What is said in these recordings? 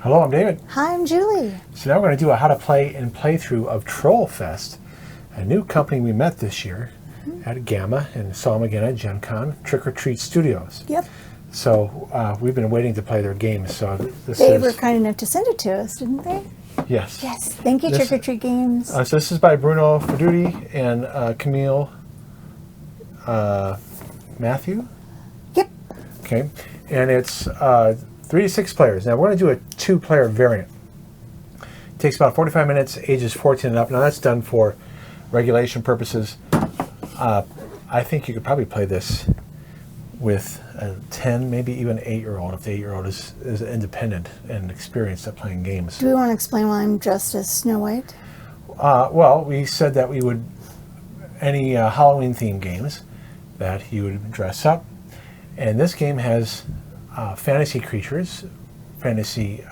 Hello, I'm David. Hi, I'm Julie. So now we're going to do a how to play and playthrough of TrollFest, a new company we met this year at Gamma and saw them again at Gen Con, Trick or Treat Studios. Yep. So we've been waiting to play their games. So They were kind enough to send it to us, didn't they? Yes. Yes. Thank you, Trick or Treat Games. So this is by Bruno, Faidutti, and Camille Matthew. Yep. Okay. And it's 3 to 6 players. Now we're going to do a 2-player variant. It takes about 45 minutes, ages 14 and up. Now that's done for regulation purposes. I think you could probably play this with a 10, maybe even 8-year-old, if the 8-year-old is independent and experienced at playing games. Do we want to explain why I'm dressed as Snow White? Well, we said that we would, any Halloween themed games, that you would dress up. And this game has fantasy creatures, fantasy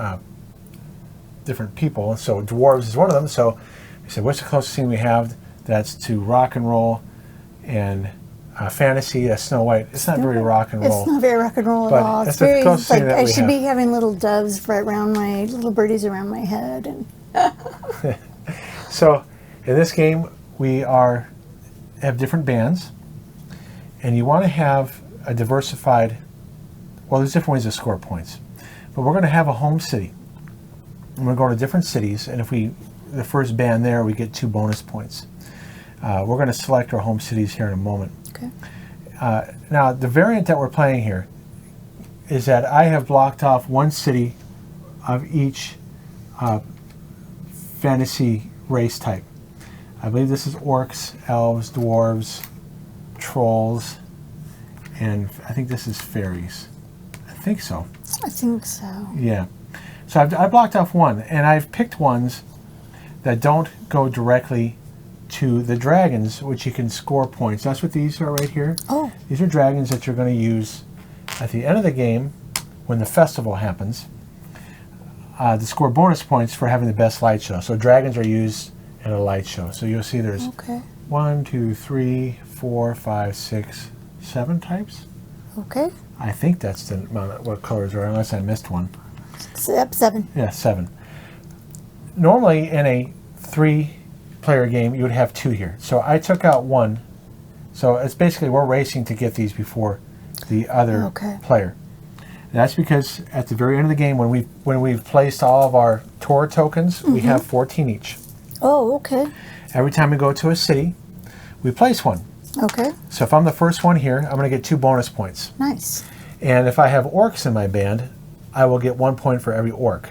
different people. So dwarves is one of them. So we said, what's the closest thing we have that's to rock and roll and fantasy? Snow White. It's not very rock and roll. It's not very rock and roll at all. It's very it's like that I should be having little doves right around my little birdies around my head. And so in this game we have different bands, and you want to have a diversified. Well, there's different ways to score points, but we're going to have a home city. And we're going to different cities, and if the first band there, we get 2 bonus points. We're going to select our home cities here in a moment. okay. Now, the variant that we're playing here is that I have blocked off 1 city of each fantasy race type. I believe this is orcs, elves, dwarves, trolls, and I think this is fairies. I think so. I think so. Yeah. So I've blocked off 1, and I've picked ones that don't go directly to the dragons, which you can score points. That's what these are right here. Oh. These are dragons that you're going to use at the end of the game when the festival happens to score bonus points for having the best light show. So dragons are used in a light show. So you'll see there's 1, 2, 3, 4, 5, 6, 7 types. Okay. I think that's the amount of what colors are, unless I missed one. Yep, 7. Yeah, 7. Normally in a 3-player game, you would have 2 here. So I took out 1. So it's basically we're racing to get these before the other player. And that's because at the very end of the game, when we've placed all of our tour tokens, we have 14 each. Oh, okay. Every time we go to a city, we place 1. Okay. So if I'm the first one here, I'm going to get 2 bonus points. Nice. And if I have orcs in my band, I will get 1 point for every orc.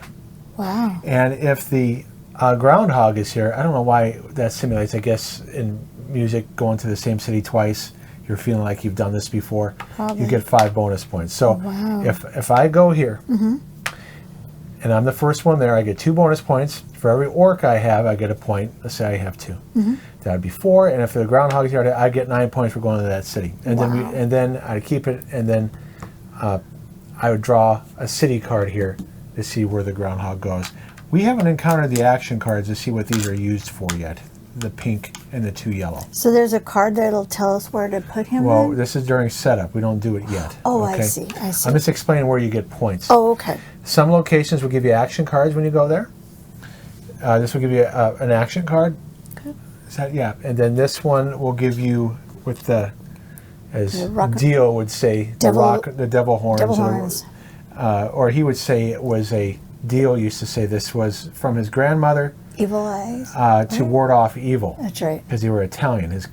Wow. And if the Groundhog is here, I don't know why that simulates, I guess in music, going to the same city twice, you're feeling like you've done this before. Probably. You get 5 bonus points. So if I go here, and I'm the first one there, I get 2 bonus points. For every orc I have, I get a point. Let's say I have 2. That would be 4, and if the Groundhog is here, I get 9 points for going to that city. And then I keep it, and then I would draw a city card here to see where the Groundhog goes. We haven't encountered the action cards to see what these are used for yet. The pink and the 2 yellow. So there's a card that'll tell us where to put him Well, in? this is during setup. We don't do it yet. Oh, okay? I see. I'm just explaining where you get points. Oh, okay. Some locations will give you action cards when you go there. This will give you an action card. Okay. Is that, yeah, and then this one will give you with the, as Dio would say, the devil horns. Devil horns. Or he would say it was Dio used to say this was from his grandmother. Evil eyes. To ward off evil. That's right. Because they were Italian, his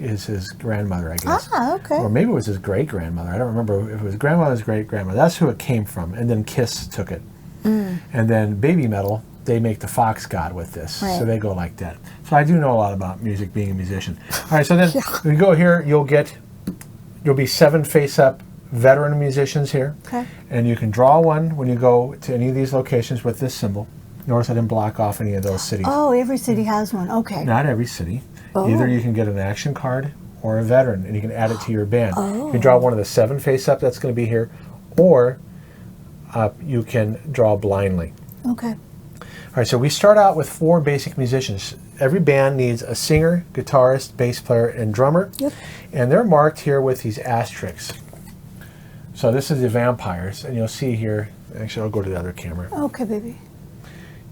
grandmother, I guess. Ah, okay. Or maybe it was his great-grandmother. I don't remember if it was grandmother's great-grandmother. That's who it came from. And then Kiss took it. And then Baby Metal, they make the Fox God with this. Right. So they go like that. So I do know a lot about music, being a musician. All right, so then when you go here, you'll be 7 face-up veteran musicians here. Okay. And you can draw one when you go to any of these locations with this symbol. Notice I didn't block off any of those cities. Oh, every city has one. Okay. Not every city. Either you can get an action card or a veteran, and you can add it to your band. You can draw one of the 7 face-up that's going to be here, or you can draw blindly. Okay. All right, so we start out with 4 basic musicians. Every band needs a singer, guitarist, bass player, and drummer. Yep. And they're marked here with these asterisks. So this is the vampires, and you'll see here, actually I'll go to the other camera. Okay, baby.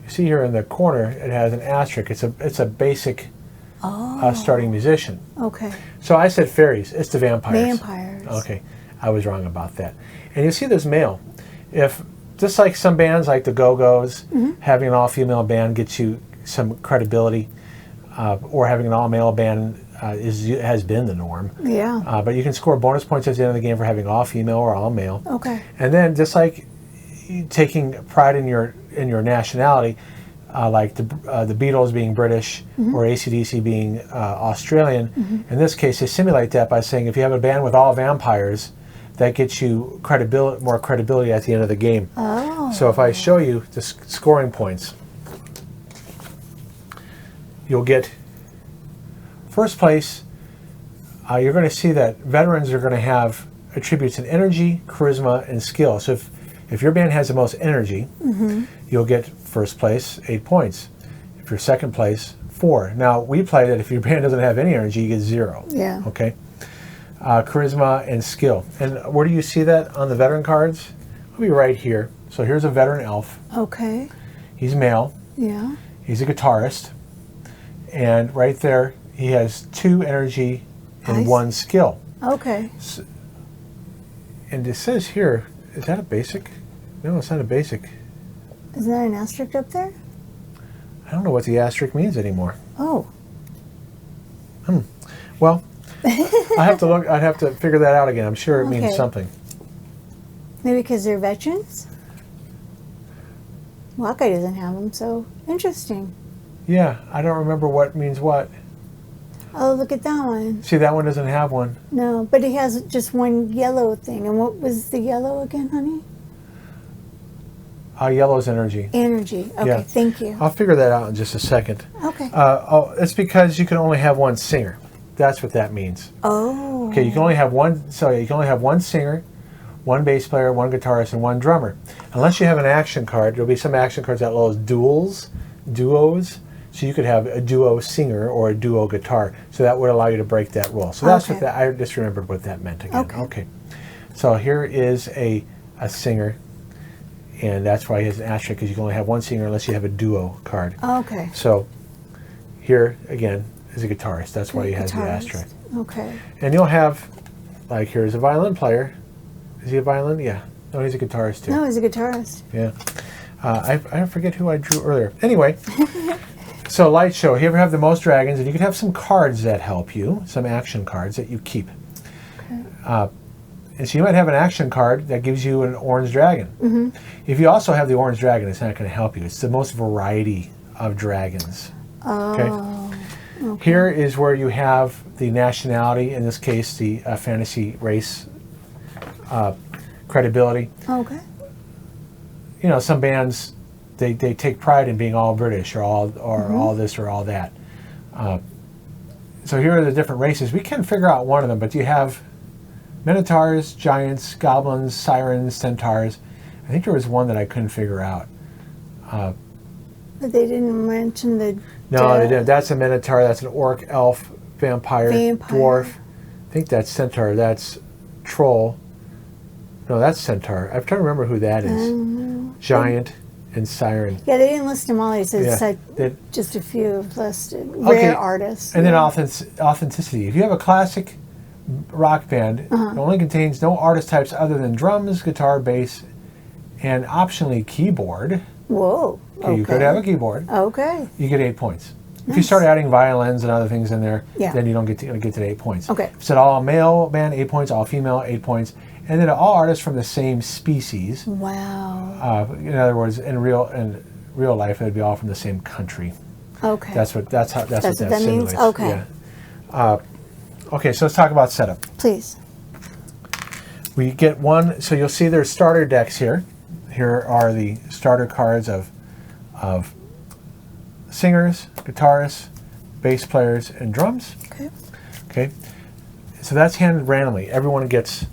you see here in the corner, it has an asterisk. It's a basic starting musician. Okay. So I said fairies. It's the vampires. Vampires. Okay, I was wrong about that. And you see there's male. If just like some bands like the Go-Go's, having an all-female band gets you some credibility, or having an all-male band has been the norm. Yeah. But you can score bonus points at the end of the game for having all-female or all-male. Okay. And then just like taking pride in your nationality, like the Beatles being British or AC/DC being Australian. In this case, they simulate that by saying if you have a band with all vampires, that gets you more credibility at the end of the game. Oh. So if I show you the scoring points, you'll get first place. You're going to see that veterans are going to have attributes in energy, charisma, and skill. So if your band has the most energy, you'll get first place, 8 points. If you're second place, 4. Now, we play that if your band doesn't have any energy, you get 0. Yeah. Okay? Charisma and skill. And where do you see that on the veteran cards? It'll be right here. So here's a veteran elf. Okay. He's male. Yeah. He's a guitarist. And right there, he has 2 energy and 1 skill. Okay. So, and it says here, is that a basic? No, it's not a basic. Isn't that an asterisk up there? I don't know what the asterisk means anymore. Oh. Well, I have to look. I'd have to figure that out again. I'm sure it means something. Maybe because they're veterans? Well, that guy doesn't have them, so interesting. Yeah, I don't remember what means what. Oh, look at that one. See, that one doesn't have one. No, but he has just one yellow thing. And what was the yellow again, honey? Yellow's energy. Energy. Okay, Yeah. thank you. I'll figure that out in just a second. Okay. It's because you can only have one singer. That's what that means. Oh. Okay, you can only have one. So you can only have one singer, one bass player, one guitarist, and one drummer. Unless you have an action card, there'll be some action cards that allow duos. So you could have a duo singer or a duo guitar. So that would allow you to break that rule. So that's what that. I just remembered what that meant again. Okay. So here is a singer, and that's why he has an asterisk, because you can only have one singer unless you have a duo card. Okay. So here again is a guitarist. That's why he has the asterisk. Okay. And you'll have, like, here's a violin player. Is he a violin? Yeah. No, he's a guitarist too. No, he's a guitarist. Yeah. I forget who I drew earlier. Anyway, so light show. You ever have the most dragons, and you can have some cards that help you, some action cards that you keep. Okay. And so you might have an action card that gives you an orange dragon. If you also have the orange dragon, it's not going to help you. It's the most variety of dragons. Oh. Okay. Here is where you have the nationality, in this case, the fantasy race credibility. Okay. You know, some bands, they take pride in being all British or all this or all that. So here are the different races. We can figure out one of them, but you have minotaurs, giants, goblins, sirens, centaurs. I think there was one that I couldn't figure out. But they didn't mention the... No, they didn't. That's a minotaur. That's an orc, elf, vampire, dwarf. I think that's centaur. That's troll. No, that's centaur. I'm trying to remember who that is. Giant and siren. Yeah, they didn't list them all. They said just a few listed. Rare artists. And then authenticity. If you have a classic rock band, it only contains no artist types other than drums, guitar, bass, and optionally keyboard. Whoa. Okay, you could have a keyboard. Okay. You get 8 points. If you start adding violins and other things in there, then you don't get to 8 points. Okay. If it's an all male band, 8 points. All female, 8 points. And then all artists from the same species. Wow. In other words, in real life, it'd be all from the same country. Okay. That's what that means. simulates. Okay. Yeah. Okay, so let's talk about setup. Please. We get one. So you'll see there's starter decks here. Here are the starter cards of singers, guitarists, bass players, and drums. Okay. Okay. So that's handed randomly. Everyone gets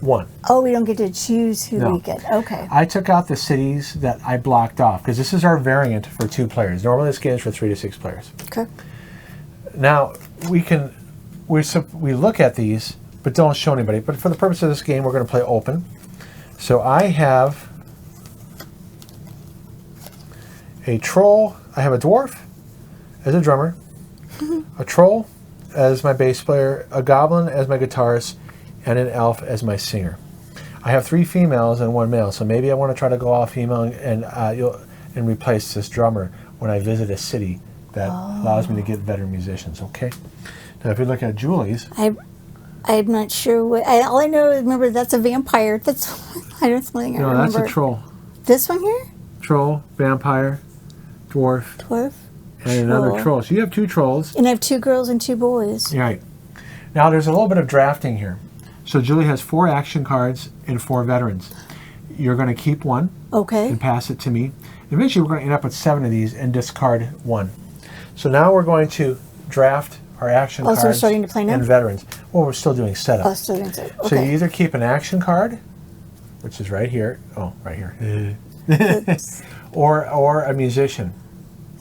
one. Oh, we don't get to choose who we get. Okay. I took out the cities that I blocked off because this is our variant for 2 players. Normally this game is for 3 to 6 players. Okay. Now we look at these but don't show anybody. But for the purpose of this game, we're going to play open. So I have a troll. I have a dwarf as a drummer, a troll as my bass player, a goblin as my guitarist, and an elf as my singer. I have 3 females and 1 male, so maybe I want to try to go all female and replace this drummer when I visit a city that allows me to get better musicians. Okay. Now, if you look at Julie's, I'm not sure what. All I know is, remember, that's a vampire. That's I don't think I remember. That's a troll. This one here? Troll, vampire, dwarf, and another troll. So you have 2 trolls. And I have 2 girls and 2 boys. Right. Now there's a little bit of drafting here. So Julie has 4 action cards and 4 veterans. You're going to keep 1 and pass it to me. Eventually we're going to end up with 7 of these and discard 1. So now we're going to draft our action cards so we're starting to play now? and veterans. Well, we're still doing setup. Still doing setup. Okay. So you either keep an action card, which is right here. Oh, right here. or a musician.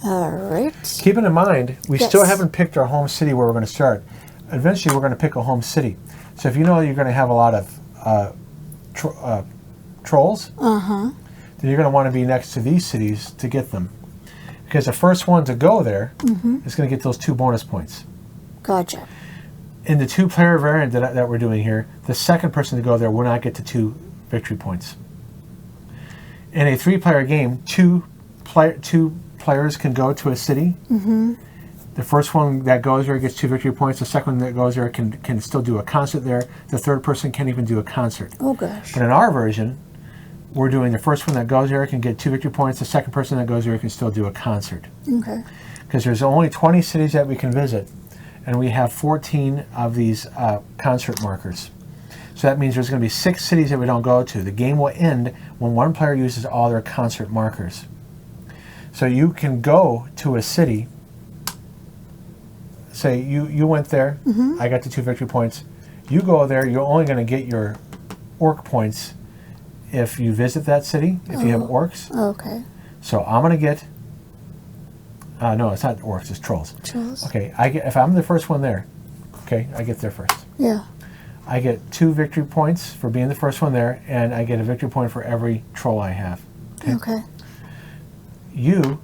All right. Keeping in mind, we still haven't picked our home city where we're going to start. Eventually, we're going to pick a home city. So if you know you're going to have a lot of trolls, then you're going to want to be next to these cities to get them. Because the first one to go there is going to get those 2 bonus points. Gotcha. In the 2-player variant that we're doing here, the second person to go there will not get to 2 victory points. In a 3-player game, 2 players can go to a city. The first one that goes there gets 2 victory points. The second one that goes there can still do a concert there. The third person can't even do a concert. Oh, gosh. But in our version, we're doing the first one that goes there can get 2 victory points. The second person that goes there can still do a concert. Okay. Because there's only 20 cities that we can visit, and we have 14 of these concert markers. So that means there's going to be 6 cities that we don't go to. The game will end when 1 player uses all their concert markers. So you can go to a city. Say you went there. I got the 2 victory points. You go there. You're only going to get your orc points if you visit that city, if you have orcs. Okay. So I'm going to get... no, it's not orcs. It's trolls. Trolls. Okay. If I'm the first one there, okay, I get there first. Yeah. I get 2 victory points for being the first one there, and I get a victory point for every troll I have. Okay. You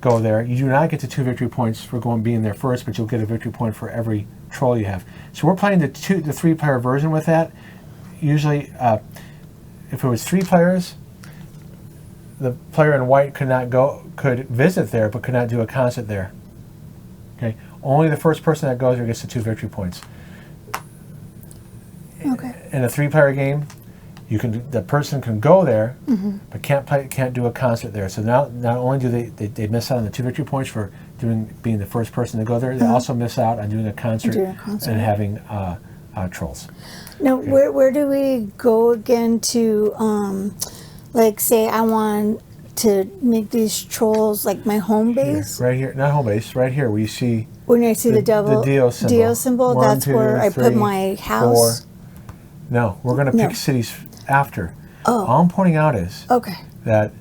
go there. You do not get the 2 victory points for being there first, but you'll get a victory point for every troll you have. So we're playing the 3-player version with that. Usually, if it was 3 players, the player in white could visit there, but could not do a concert there. Okay. Only the first person that goes there gets the 2 victory points. Okay. In a 3-player game, the person can go there, but can't do a concert there. So now not only do they miss out on the 2 victory points for being the first person to go there, they also miss out on doing a concert and having trolls. Now, where do we go again to, like, say I want to make these trolls like my home base? Right here, not home base, right here where you see... When I see the Dio symbol. 1, that's 2, where I put my house? 4. No, we're going to pick cities after. Oh. All I'm pointing out is that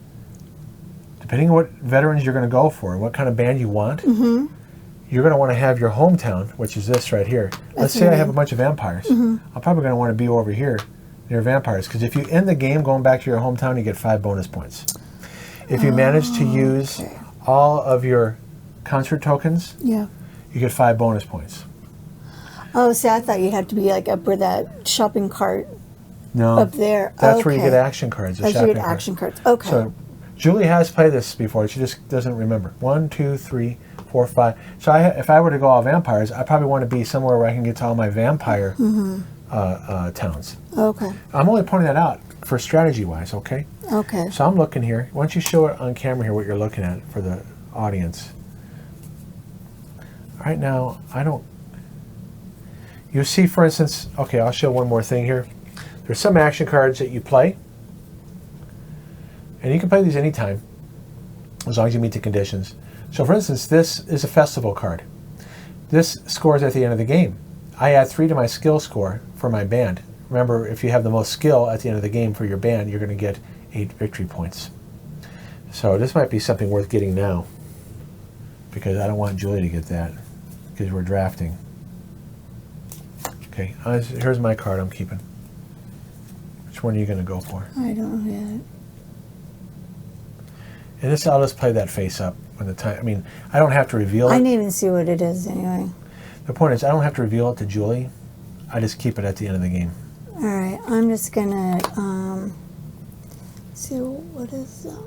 depending on what veterans you're going to go for, what kind of band you want, you're going to want to have your hometown, which is this right here. Let's say I have a bunch of vampires. I'm probably going to want to be over here near vampires, because if you end the game going back to your hometown, you get 5 bonus points. If you manage to use all of your concert tokens, you get 5 bonus points. Oh, see, I thought you'd have to be like up where that shopping cart up there. That's where you get action cards. That's where you get action cards. Okay. So Julie has played this before. She just doesn't remember. 1, 2, 3, 4, 5. So if I were to go all vampires, I probably want to be somewhere where I can get to all my vampire towns. Okay. I'm only pointing that out for strategy-wise, okay? Okay. So I'm looking here. Why don't you show it on camera here what you're looking at for the audience. Right now, you see, for instance, okay, I'll show one more thing here. There's some action cards that you play, and you can play these anytime, as long as you meet the conditions. So, for instance, this is a festival card. This scores at the end of the game. I add 3 to my skill score for my band. Remember, if you have the most skill at the end of the game for your band, you're going to get 8 victory points. So this might be something worth getting now, because I don't want Julie to get that, because we're drafting. Okay, here's my card I'm keeping. Which one are you going to go for? I don't know yet. And this, I'll just play that face up when the time. I mean, I don't have to reveal it. I didn't even see what it is anyway. The point is, I don't have to reveal it to Julie. I just keep it at the end of the game. All right, I'm just gonna see what is that.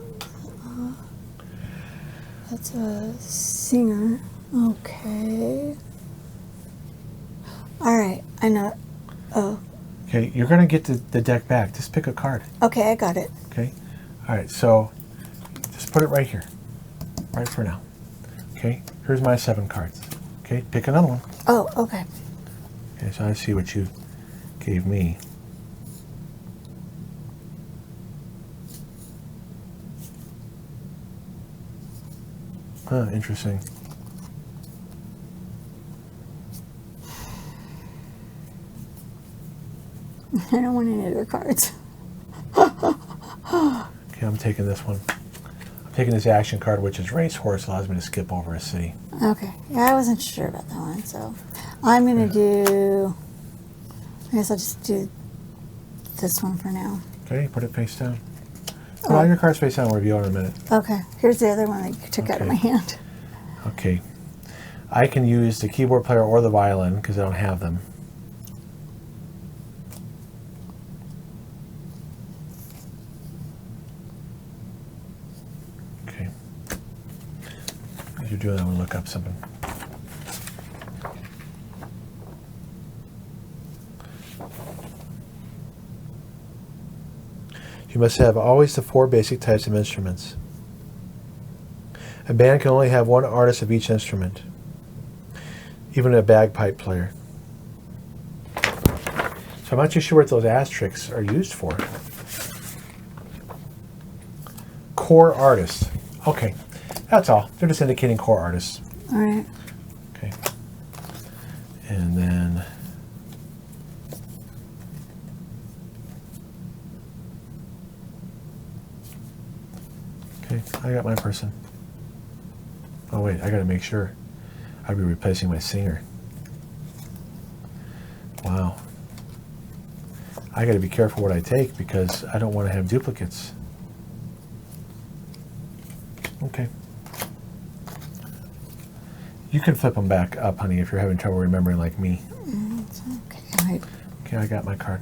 That's a singer. Okay. All right, I know. Oh. Okay, you're gonna get the deck back. Just pick a card. Okay, I got it. Okay. All right, so just put it right here, right for now. Okay. Here's my 7 cards. Okay, pick another one. Oh, okay. Okay, so I see what you gave me. Huh, interesting. I don't want any other cards. Okay, I'm taking this one. I'm taking this action card, which is Racehorse, allows me to skip over a city. Okay. Yeah, I wasn't sure about that one, so I'm gonna do. I guess I'll just do this one for now. Okay, put it face down. Well, your cards face down. We'll review it in a minute. Okay. Here's the other one that you took out of my hand. Okay. I can use the keyboard player or the violin because I don't have them. Okay. As you're doing that, I'm going to look up something. You must have always the 4 basic types of instruments. A band can only have 1 artist of each instrument, even a bagpipe player. So I'm not too sure what those asterisks are used for. Core artists. Okay, that's all. They're just indicating core artists. All right. Okay. And then... Okay, I got my person. Oh wait, I gotta make sure. I'd be replacing my singer. Wow. I gotta be careful what I take because I don't want to have duplicates. Okay. You can flip them back up, honey, if you're having trouble remembering like me. It's okay. Okay, I got my card.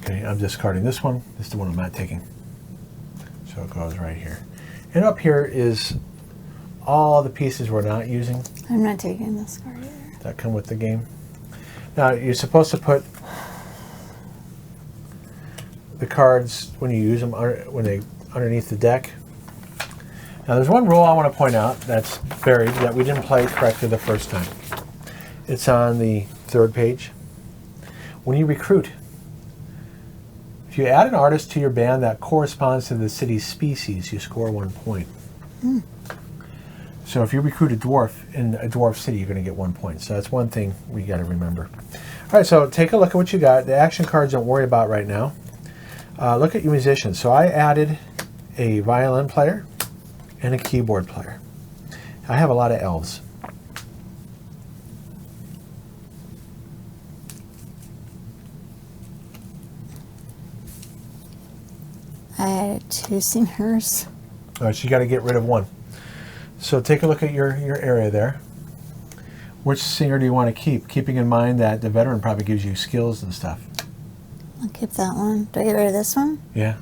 Okay, I'm discarding this one. This is the one I'm not taking. So it goes right here. And up here is all the pieces we're not using I'm not taking this card either. that come with the game. Now, you're supposed to put the cards when you use them underneath the deck. Now, there's one rule I want to point out that's buried that we didn't play correctly the first time. It's on the 3rd page. When you recruit, if you add an artist to your band that corresponds to the city's species, you score 1 point. So if you recruit a dwarf in a dwarf city, you're going to get 1 point. So that's one thing we got to remember. All right, so take a look at what you got. The action cards don't worry about right now. Look at your musicians. So I added a violin player and a keyboard player. I have a lot of elves. I added 2 singers. All right, so you got to get rid of 1. So take a look at your area there. Which singer do you want to keep? Keeping in mind that the veteran probably gives you skills and stuff. I'll keep that one. Do I get rid of this one? Yeah,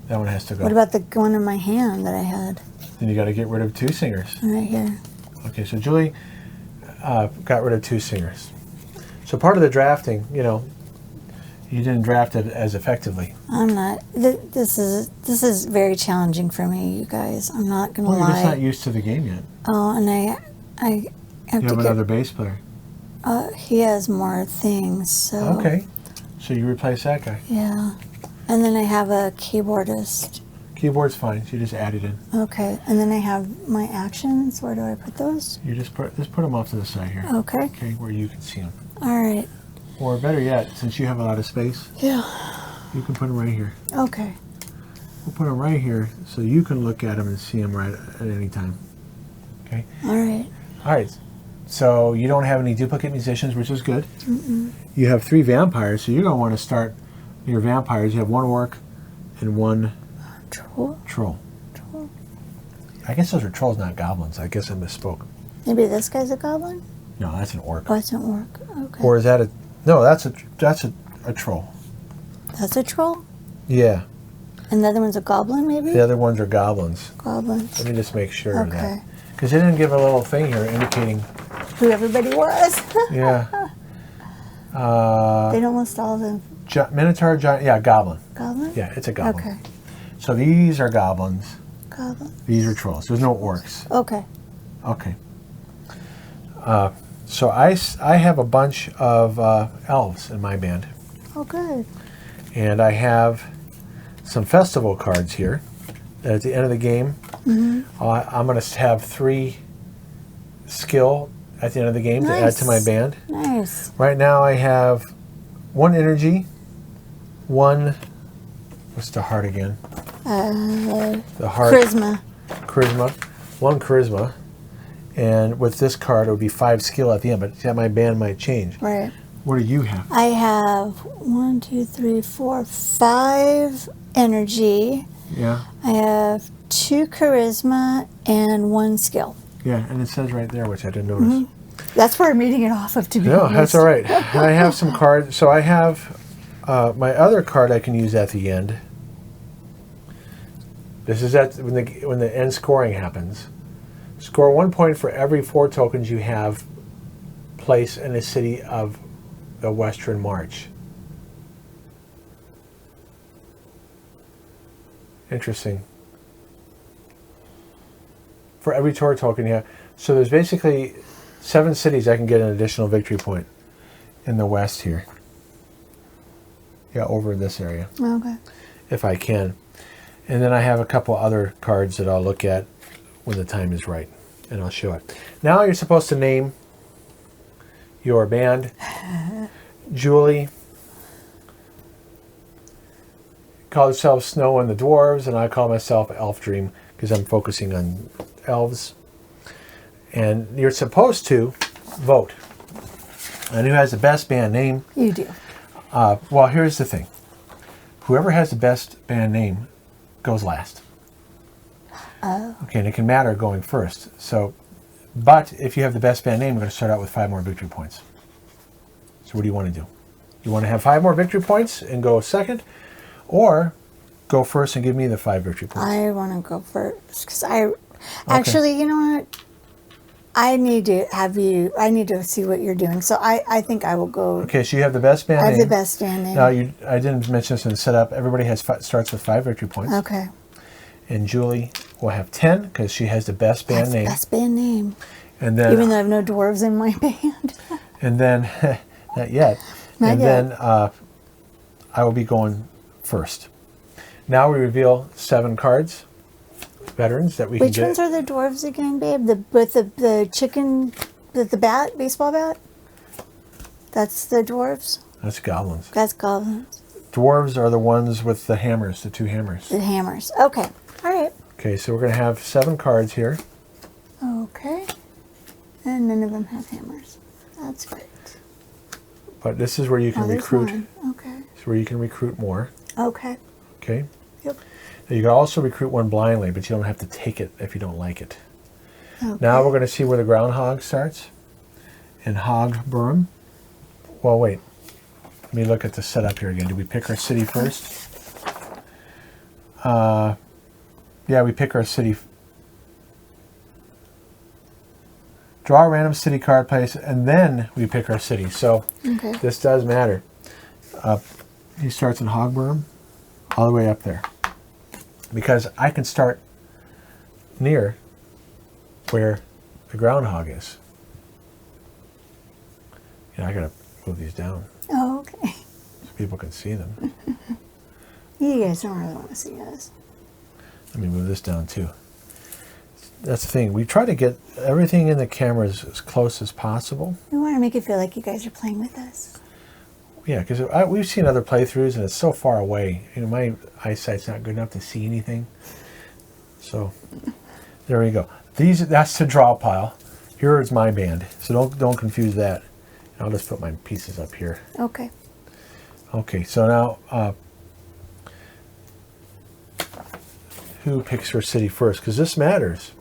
that one has to go. What about the one in my hand that I had? Then you got to get rid of 2 singers. Right here. Okay, so Julie got rid of 2 singers. So part of the drafting, you know, you didn't draft it as effectively. I'm not. This is very challenging for me, you guys. I'm not gonna Well, lie. you're just not used to the game yet. Oh, and I have You to have get. another bass player. He has more things, so. Okay, so you replace that guy. Yeah, and then I have a keyboardist. Keyboard's fine. So you just add it in. Okay, and then I have my actions. Where do I put those? You just put them off to the side here. Okay. Okay, where you can see them. All right. Or better yet, since you have a lot of space, Yeah. You can put them right here. Okay. We'll put them right here so you can look at them and see them right at any time. Okay? All right. All right. So you don't have any duplicate musicians, which is good. You have 3 vampires, so you're going to want to start your vampires. You have 1 orc and 1 Troll. troll. I guess those are trolls, not goblins. I guess I misspoke. Maybe this guy's a goblin? No, that's an orc. Oh, it's an orc. Okay. Or is that a... No, that's a troll. That's a troll? Yeah. And the other one's a goblin, maybe? The other ones are goblins. Goblins. Let me just make sure of that. Okay. Because they didn't give a little thing here indicating... Who everybody was. Yeah. They don't list all the Minotaur, giant... Yeah, goblin. goblin? Yeah, it's a goblin. Okay. So these are goblins. Goblin. These are trolls. There's no orcs. Okay. Okay. So I have a bunch of elves in my band. Oh, good. And I have some festival cards here. At the end of the game, I'm going to have 3 skill at the end of the game to add to my band. Nice. Right now I have 1 energy, 1... What's the heart again? The heart. Charisma. Charisma. 1 charisma. And with this card, it would be 5 skill at the end, but my band might change. Right. What do you have? I have 1, 2, 3, 4, 5 energy. Yeah. I have 2 charisma and 1 skill. Yeah, and it says right there, which I didn't notice. That's where I'm reading it off of, to be No, honest. that's all right. I have some cards. So I have my other card I can use at the end. This is at when the end scoring happens. Score 1 point for every 4 tokens you have placed in a city of the Western March. Interesting. For every tour token you have. So there's basically 7 cities I can get an additional victory point in the west here. Yeah, over in this area. Okay. If I can. And then I have a couple other cards that I'll look at when the time is right. And I'll show it. Now you're supposed to name your band. Julie call themselves Snow and the Dwarves, and I call myself Elf Dream because I'm focusing on elves. And you're supposed to vote. And who has the best band name? You do. Well, here's the thing. Whoever has the best band name goes last. Oh. Okay, and it can matter going first. So, but if you have the best band name, we're going to start out with 5 more victory points. So what do you want to do? You want to have 5 more victory points and go second, or go first and give me the 5 victory points? I want to go first because actually, you know what? I need to see what you're doing. So I think I will go. Okay, so you have the best band name. I have the best band name. Now, I didn't mention this in the setup. Everybody starts with 5 victory points. Okay. And Julie will have 10 because she has the best band name. Best band name. And then, even though I have no dwarves in my band. And then, not yet. Not yet. Then I will be going first. Now we reveal 7 cards, veterans that we can Which get. ones are the dwarves again, babe? With the chicken, the bat, baseball bat? That's the dwarves? That's goblins. That's goblins. Dwarves are the ones with the hammers, the 2 hammers. The hammers. Okay. All right. Okay, so we're going to have 7 cards here. Okay. And none of them have hammers. That's great. But this is where you can there's recruit. one. Okay. It's where you can recruit more. Okay. Okay. Yep. Now you can also recruit one blindly, but you don't have to take it if you don't like it. Okay. Now we're going to see where the Groundhog starts. And Hogburn. Well, wait. Let me look at the setup here again. Do we pick our city first? Yeah, we pick our city. Draw a random city card, place, and then we pick our city. So this does matter. He starts in Hogburn all the way up there. Because I can start near where the Groundhog is. I gotta move these down. Oh, okay. So people can see them. You guys don't really want to see us. Let me move this down too. That's the thing. We try to get everything in the cameras as close as possible. We want to make it feel like you guys are playing with us. Yeah, because we've seen other playthroughs and it's so far away. My eyesight's not good enough to see anything. So there we go. That's the draw pile. Here is my band. So don't confuse that. I'll just put my pieces up here. Okay. Okay, so now who picks her city first? Because this matters.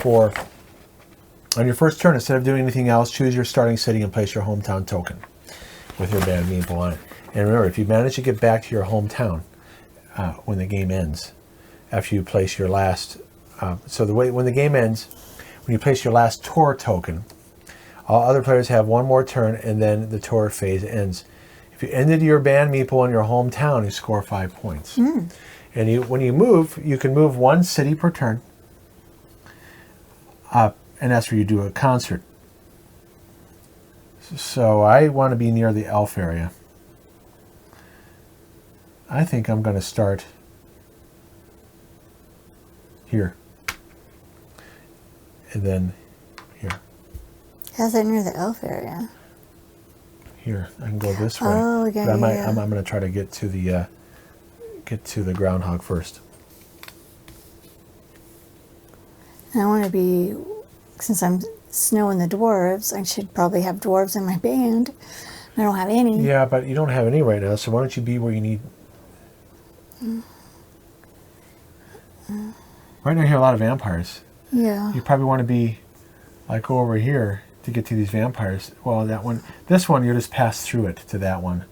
On your first turn, instead of doing anything else, choose your starting city and place your hometown token with your band meeple on it. And remember, if you manage to get back to your hometown when the game ends, after you place your last, when the game ends, when you place your last tour token, all other players have one more turn, and then the tour phase ends. If you ended your band meeple in your hometown, you score 5 points. And when you move, you can move one city per turn. And that's where you do a concert. So I want to be near the elf area. I think I'm going to start here. And then here. How's that near the elf area? Here. I can go this way. Oh, yeah, but yeah. I'm going to try to get to the groundhog first. I want to be, since I'm snowing the dwarves, I should probably have dwarves in my band. I don't have any. Yeah, but you don't have any right now, so why don't you be where you need... Right now you have a lot of vampires. Yeah. You probably want to be, like, go over here to get to these vampires. Well, this one, you just pass through it to that one.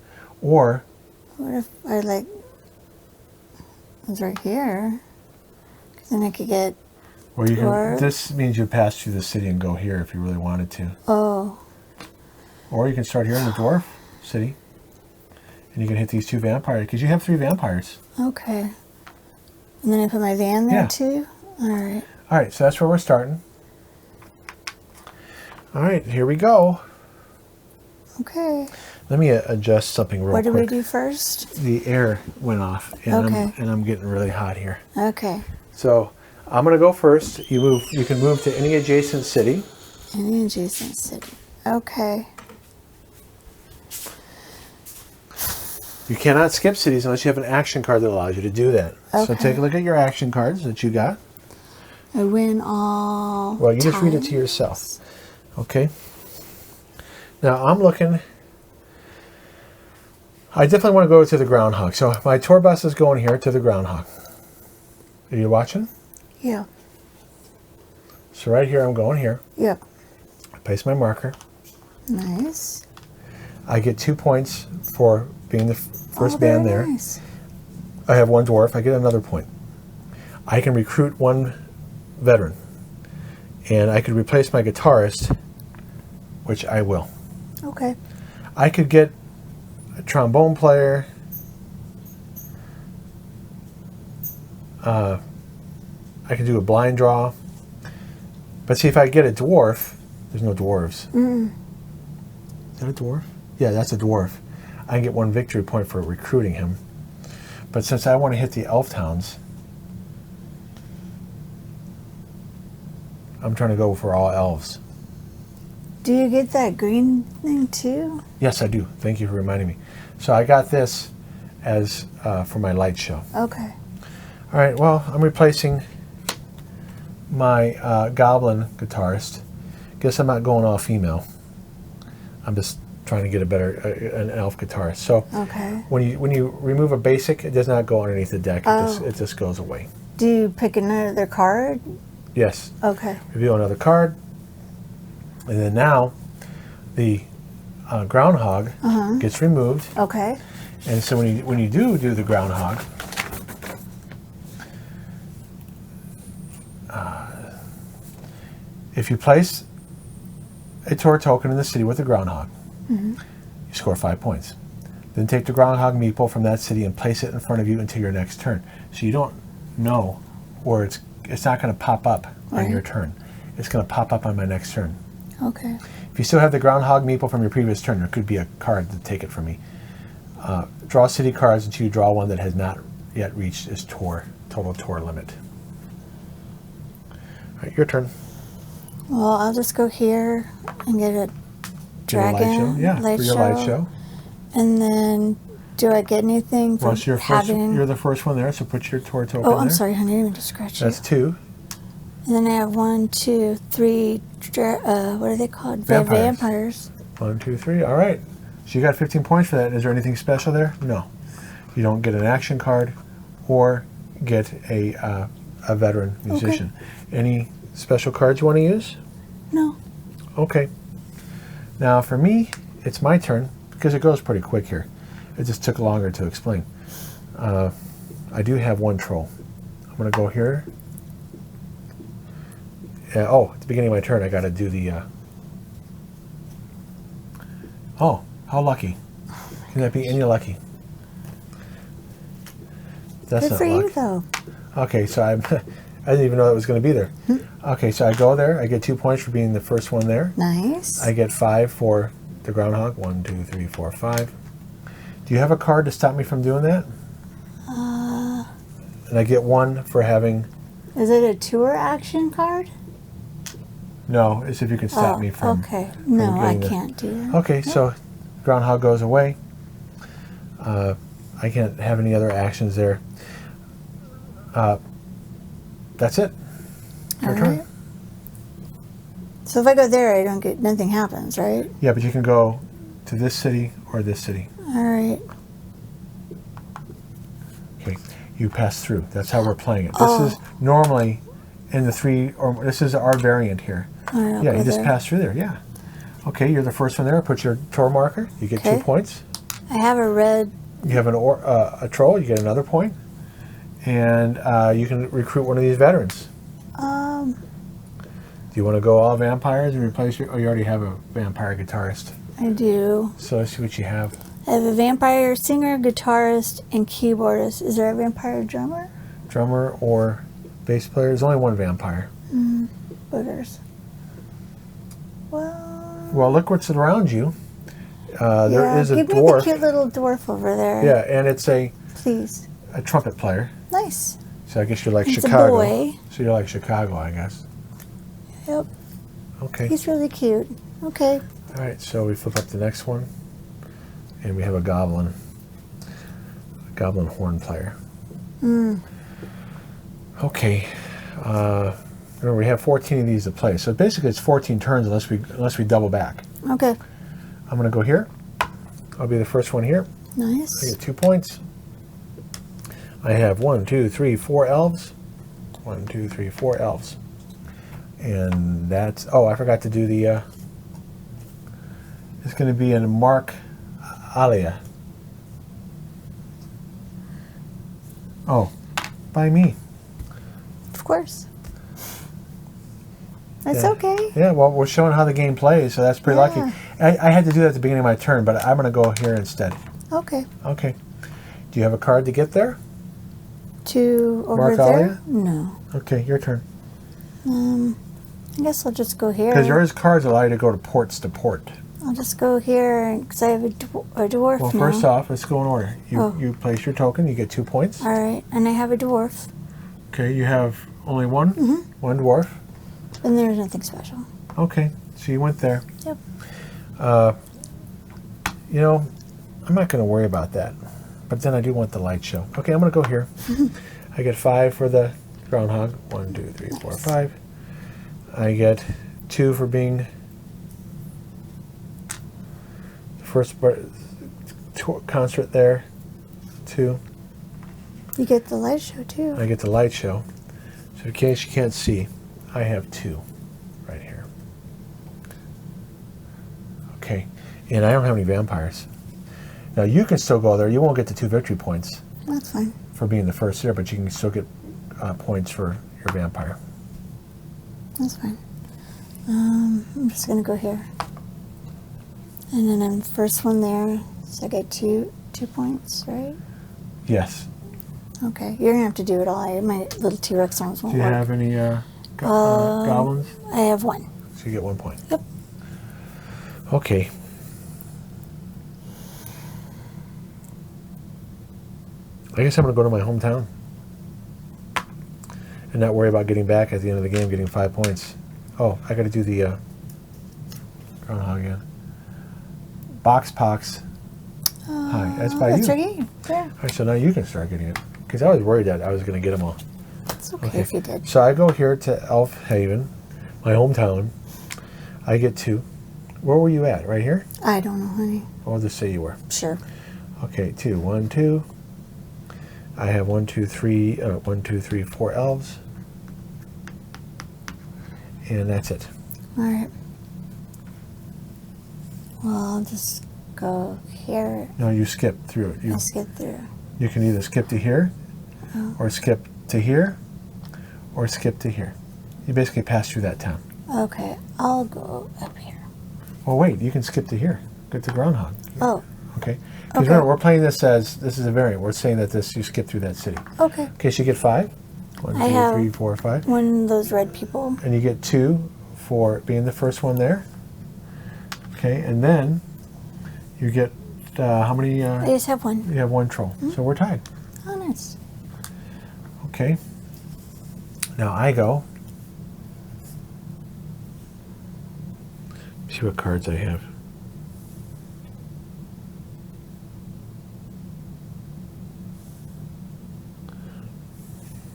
Or... What if I, was right here? Because then I could get... Or you can, this means you pass through the city and go here if you really wanted to. Oh. Or you can start here in the dwarf city. And you can hit these 2 vampires, because you have 3 vampires. Okay. And then I put my van there Yeah. too? Alright. Alright, so that's where we're starting. Alright, here we go. Okay. Let me adjust something real quick. What do we do first? The air went off, and Okay. I'm getting really hot here. Okay. So I'm going to go first. You can move to any adjacent city. Any adjacent city. Okay. You cannot skip cities unless you have an action card that allows you to do that. So Okay. take a look at your action cards that you got. I win all Well, you just read it to times. yourself. Okay. Now I'm looking. I definitely want to go to the Groundhog. So my tour bus is going here to the Groundhog. Are you watching? Yeah. So right here, I'm going here. Yep. I place my marker. Nice. I get 2 points for being the first very band there. Nice. I have 1 dwarf. I get another point. I can recruit 1 veteran. And I could replace my guitarist, which I will. Okay. I could get a trombone player. I could do a blind draw. But see, if I get a dwarf, there's no dwarves. Is that a dwarf? Yeah, that's a dwarf. I can get 1 victory point for recruiting him. But since I want to hit the elf towns, I'm trying to go for all elves. Do you get that green thing too? Yes, I do. Thank you for reminding me. So I got this as for my light show. Okay. All right, well, I'm replacing my goblin guitarist. Guess I'm not going all female. I'm just trying to get a better an elf guitarist. So Okay. when you remove a basic, it does not go underneath the deck. It just goes away. Do you pick another card? Yes. Okay. Reveal another card, and then now the groundhog gets removed. Okay. And so when you do the groundhog, if you place a tour token in the city with the groundhog, you score 5 points. Then take the groundhog meeple from that city and place it in front of you until your next turn. So you don't know where it's not going to pop up on your turn. It's going to pop up on my next turn. Okay. If you still have the groundhog meeple from your previous turn, there could be a card to take it from me. Draw city cards until you draw one that has not yet reached its total tour limit. All right, your turn. Well, I'll just go here and get a Get a light show? dragon Yeah, for your light show. And then, do I get anything for Well, so having... you're the first one there, so put your tour token Oh, I'm there. sorry, honey, I didn't mean to scratch you. That's 2. And then I have 1, 2, 3, what are they called? Vampires. 1, 2, 3. All right. So you got 15 points for that. Is there anything special there? No. You don't get an action card or get a veteran musician. Okay. Any special cards you want to use? No. Okay. Now for me, it's my turn because it goes pretty quick here. It just took longer to explain. I do have 1 troll. I'm going to go here. At the beginning of my turn, I got to do the... Oh, how lucky. Can that be any lucky? That's Good for not luck. you, though. Okay, so I didn't even know that was going to be there. Okay, so I go there. I get 2 points for being the first one there. Nice. I get 5 for the groundhog. 1, 2, 3, 4, 5. Do you have a card to stop me from doing that? And I get 1 for having... Is it a tour action card? No, it's if you can stop me from... Okay. No, I can't do that. Okay, so groundhog goes away. I can't have any other actions there. That's it. Your turn. Right. So if I go there, I don't get... Nothing happens, right? Yeah, but you can go to this city or this city. All right. Okay, you pass through. That's how we're playing it. This is normally in the 3, or this is our variant here. Yeah, you just pass through there, yeah. Okay, you're the first one there. Put your tour marker. You get 2 points. I have a red... You have a troll. You get another point. And you can recruit one of these veterans. Do you want to go all vampires and replace your... Oh, you already have a vampire guitarist. I do. So let's see what you have. I have a vampire singer, guitarist, and keyboardist. Is there a vampire drummer? Drummer or bass player? There's only 1 vampire. Boogers. Well, look what's around you. There is a give dwarf. Give me the cute little dwarf over there. Yeah, and it's a trumpet player. Nice. So I guess you're like It's Chicago. a boy. So you're like Chicago, I guess. Yep. Okay. He's really cute. Okay. All right, so we flip up the next one, and we have a goblin. Goblin horn player. Okay. Remember, we have 14 of these to play, so basically it's 14 turns unless we double back. Okay. I'm going to go here. I'll be the first one here. Nice. I get 2 points. I have 1, 2, 3, 4 elves. 1, 2, 3, 4 elves. And that's... Oh, I forgot to do the... it's going to be in Mark Alia. Oh, by me. Of course. That's Yeah. okay. Yeah, well, we're showing how the game plays, so that's pretty lucky. I had to do that at the beginning of my turn, but I'm going to go here instead. Okay. Okay. Do you have a card to get there? To over Mark there? Alia? No. Okay, your turn. I guess I'll just go here. Because yours cards allow you to go to ports to port. I'll just go here because I have a dwarf Well, now. first off, let's go in order. You place your token, you get 2 points. All right, and I have a dwarf. Okay, you have only one? One dwarf? And there's nothing special. Okay, so you went there. Yep. You know, I'm not going to worry about that. But then I do want the light show. Okay, I'm going to go here. I get 5 for the groundhog. 1, 2, 3, 4, 5. I get 2 for being the first concert there. 2. You get the light show too. I get the light show. So in case you can't see, I have 2 right here. Okay, and I don't have any vampires. Now you can still go there. You won't get the 2 victory points. That's fine. For being the first there, but you can still get points for your vampire. That's fine. I'm just gonna go here, and then I'm the first one there, so I get two points, right? Yes. Okay, you're gonna have to do it all. My little T-Rex arms won't Do you work. have any goblins? I have 1. So you get 1 point. Yep. Okay. I guess I'm going to go to my hometown and not worry about getting back at the end of the game, getting 5 points. Oh, I got to do the Groundhog again. Box Pox. Hi, that's by That's you. right. Yeah. All right, so now you can start getting it. Because I was worried that I was going to get them all. It's okay if you did. So I go here to Elf Haven, my hometown. I get 2. Where were you at? Right here? I don't know, honey. I'll just say you were. Sure. Okay, 2. 1, 2. I have 1, 2, 3, 1, 2, 3, 4 elves. And that's it. All right. Well, I'll just go here. No, you skip through it. I'll skip through. You can either skip to here, or skip to here, or skip to here. You basically pass through that town. Okay, I'll go up here. Well, wait, you can skip to here. Get to Groundhog. Oh. Okay. Because remember, we're playing this as, this is a variant. We're saying that you skip through that city. Okay. Okay, so you get 5. 1, 2, I have 3, 4, 5. One of those red people. And you get 2 for being the first one there. Okay, and then you get, how many? I just have one. You have 1 troll. So we're tied. Oh, nice. Okay. Now I go. See what cards I have.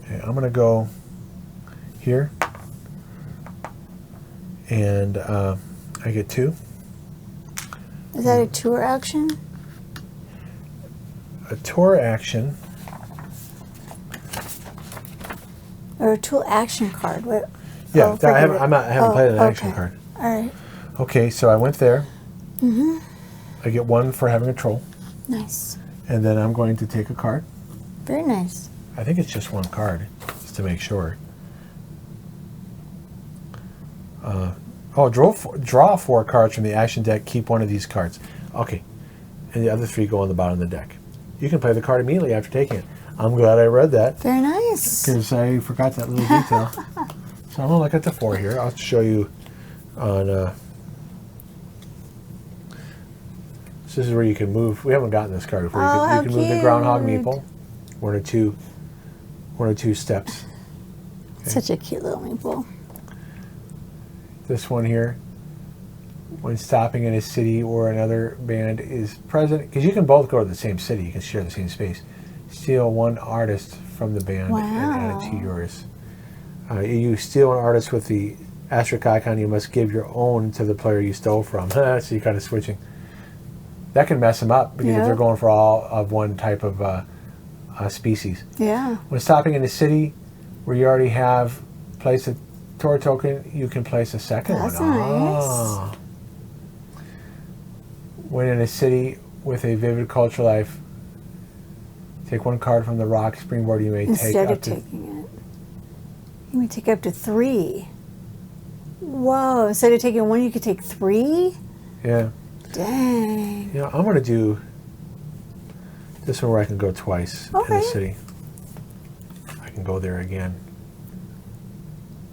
Okay, I'm going to go here. And I get 2. Is that a tour action? A tour action. Or a tool action card? What? Yeah, Oh, I haven't played an action okay. card. All right. Okay, so I went there. I get 1 for having a troll. Nice. And then I'm going to take a card. Very nice. I think it's just 1 card, just to make sure. Draw 4 cards from the action deck. Keep 1 of these cards. Okay. And the other 3 go on the bottom of the deck. You can play the card immediately after taking it. I'm glad I read that. Very nice. Because I forgot that little detail. So I'm going to look at the 4 here. I'll show you on... so this is where you can move. We haven't gotten this card before. Oh, you can move the Groundhog meeple. 1 or 2 steps. Okay. Such a cute little meeple. This one here, when stopping in a city or another band is present, because you can both go to the same city, you can share the same space. Steal 1 artist from the band and add it to yours. You steal an artist with the asterisk icon, you must give your own to the player you stole from. So you're kind of switching. That can mess them up because if they're going for all of one type of species. Yeah. When stopping in a city where you already have placed a tour token, you can place a second one. That's nice. When in a city with a vivid cultural life, take 1 card from the rock springboard. You may Instead take of taking it. You may take up to 3. Whoa. Instead of taking 1, you could take 3? Yeah. Dang. You know, I'm going to do this one where I can go twice in the city. I can go there again.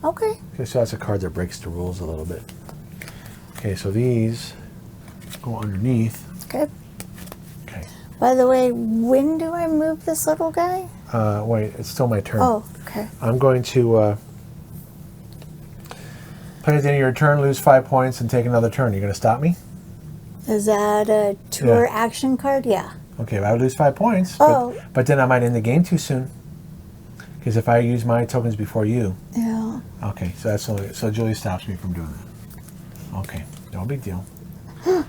Okay. Okay, so that's a card that breaks the rules a little bit. Okay, so these go underneath. Good. Okay. By the way, when do I move this little guy? Wait, it's still my turn. Oh, okay. I'm going to play at the end of your turn, lose 5 points, and take another turn. You're going to stop me? Is that a tour action card? Yeah. Okay, I would lose 5 points, but then I might end the game too soon. Because if I use my tokens before you. Yeah. Okay, so that's only, so Julie stops me from doing that. Okay, no big deal. All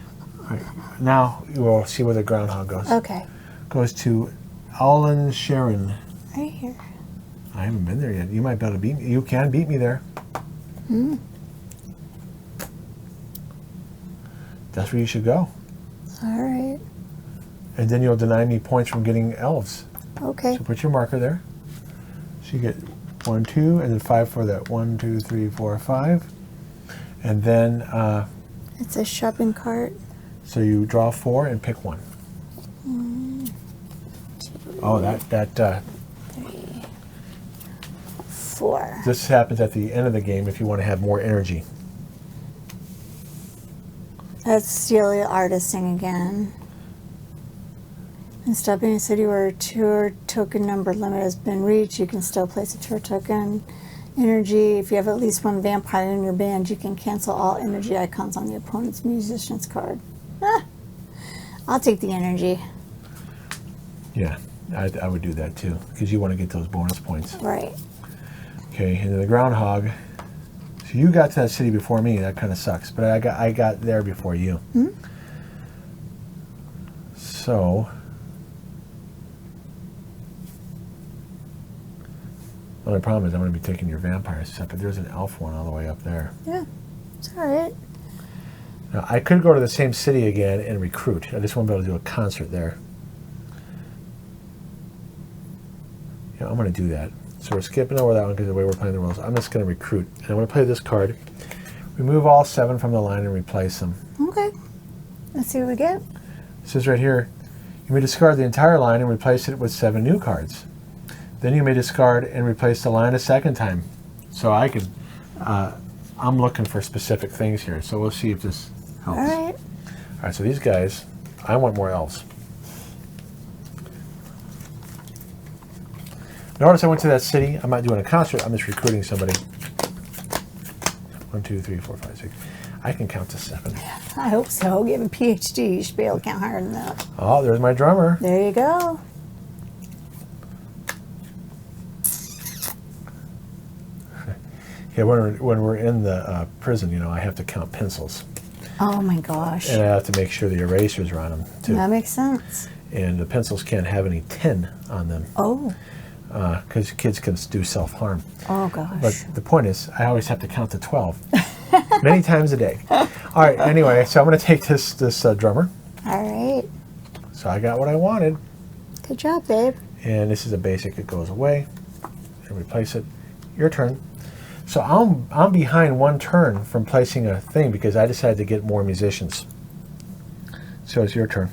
right, now we'll see where the Groundhog goes. Okay. Goes to Alan Sharon. Right here. I haven't been there yet. You might be able to beat me. You can beat me there. That's where you should go. All right. And then you'll deny me points from getting elves. Okay. So put your marker there. So you get 1, 2, and then 5 for that. 1, 2, 3, 4, 5. And then... it's a shopping cart. So you draw 4 and pick 1. 1, 2, oh, that 3, 4. This happens at the end of the game if you want to have more energy. That's steal the artisting again. And stopping in a city where a tour token number limit has been reached, you can still place a tour token. Energy, if you have at least 1 vampire in your band, you can cancel all energy icons on the opponent's musician's card. I'll take the energy. Yeah, I would do that too, because you want to get those bonus points. Right. Okay, and then the Groundhog. So you got to that city before me. That kind of sucks, but I got there before you. Hmm? So the only problem is I'm going to be taking your vampire stuff, but there's an elf one all the way up there. Yeah, it's all right. Now, I could go to the same city again and recruit. I just want to be able to do a concert there. Yeah, I'm going to do that. So we're skipping over that one because of the way we're playing the rules. I'm just going to recruit. And I'm going to play this card. Remove all 7 from the line and replace them. Okay. Let's see what we get. It says right here, you may discard the entire line and replace it with 7 new cards. Then you may discard and replace the line a second time. So I can, I'm looking for specific things here. So we'll see if this helps. All right. All right, so these guys, I want more elves. Notice I went to that city. I'm not doing a concert. I'm just recruiting somebody. 1, 2, 3, 4, 5, 6. I can count to 7. I hope so. You have a PhD. You should be able to count higher than that. Oh, there's my drummer. There you go. Yeah, when we're in the prison, you know, I have to count pencils. Oh my gosh. And I have to make sure the erasers are on them, too. That makes sense. And the pencils can't have any tin on them. Oh. Because kids can do self-harm. Oh gosh. But the point is, I always have to count to 12. Many times a day. All right, anyway, so I'm going to take this drummer. All right. So I got what I wanted. Good job, babe. And this is a basic. It goes away. And replace it. Your turn. So I'm behind 1 turn from placing a thing because I decided to get more musicians. So it's your turn.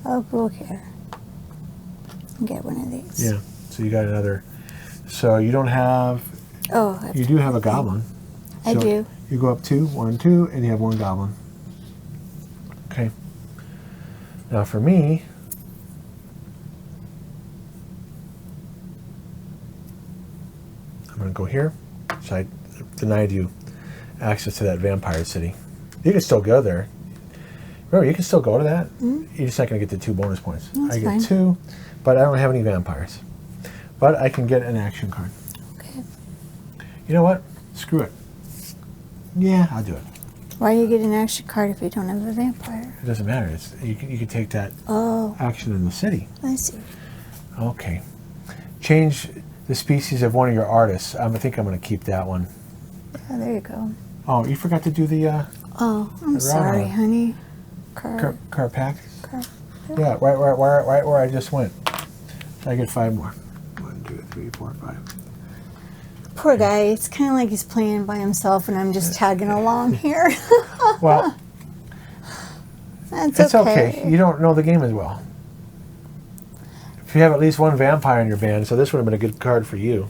Oh, go here. Get one of these. Yeah. So you got another. So you don't have. Oh. You do have a goblin. I do. You go up 2, 1, 2, and you have 1 goblin. Okay. Now for me, I'm going to go here. So I denied you access to that vampire city. You can still go there. Remember, you can still go to that. Mm-hmm. You're just not going to get the 2 bonus points. That's I get fine. 2, but I don't have any vampires. But I can get an action card. Okay. You know what? Screw it. Yeah, I'll do it. Why do you get an action card if you don't have a vampire? It doesn't matter. You can take that action in the city. I see. Okay. Change the species of one of your artists. I think I'm going to keep that one. Oh, there you go. Oh, you forgot to do the... Oh, I'm sorry, honey. Carpac? Yeah, right where I just went. I get 5 more. 1, 2, 3, 4, 5. Poor guy. It's kind of like he's playing by himself and I'm just tagging along here. Well, it's okay. You don't know the game as well. If you have at least 1 vampire in your band, so this would have been a good card for you.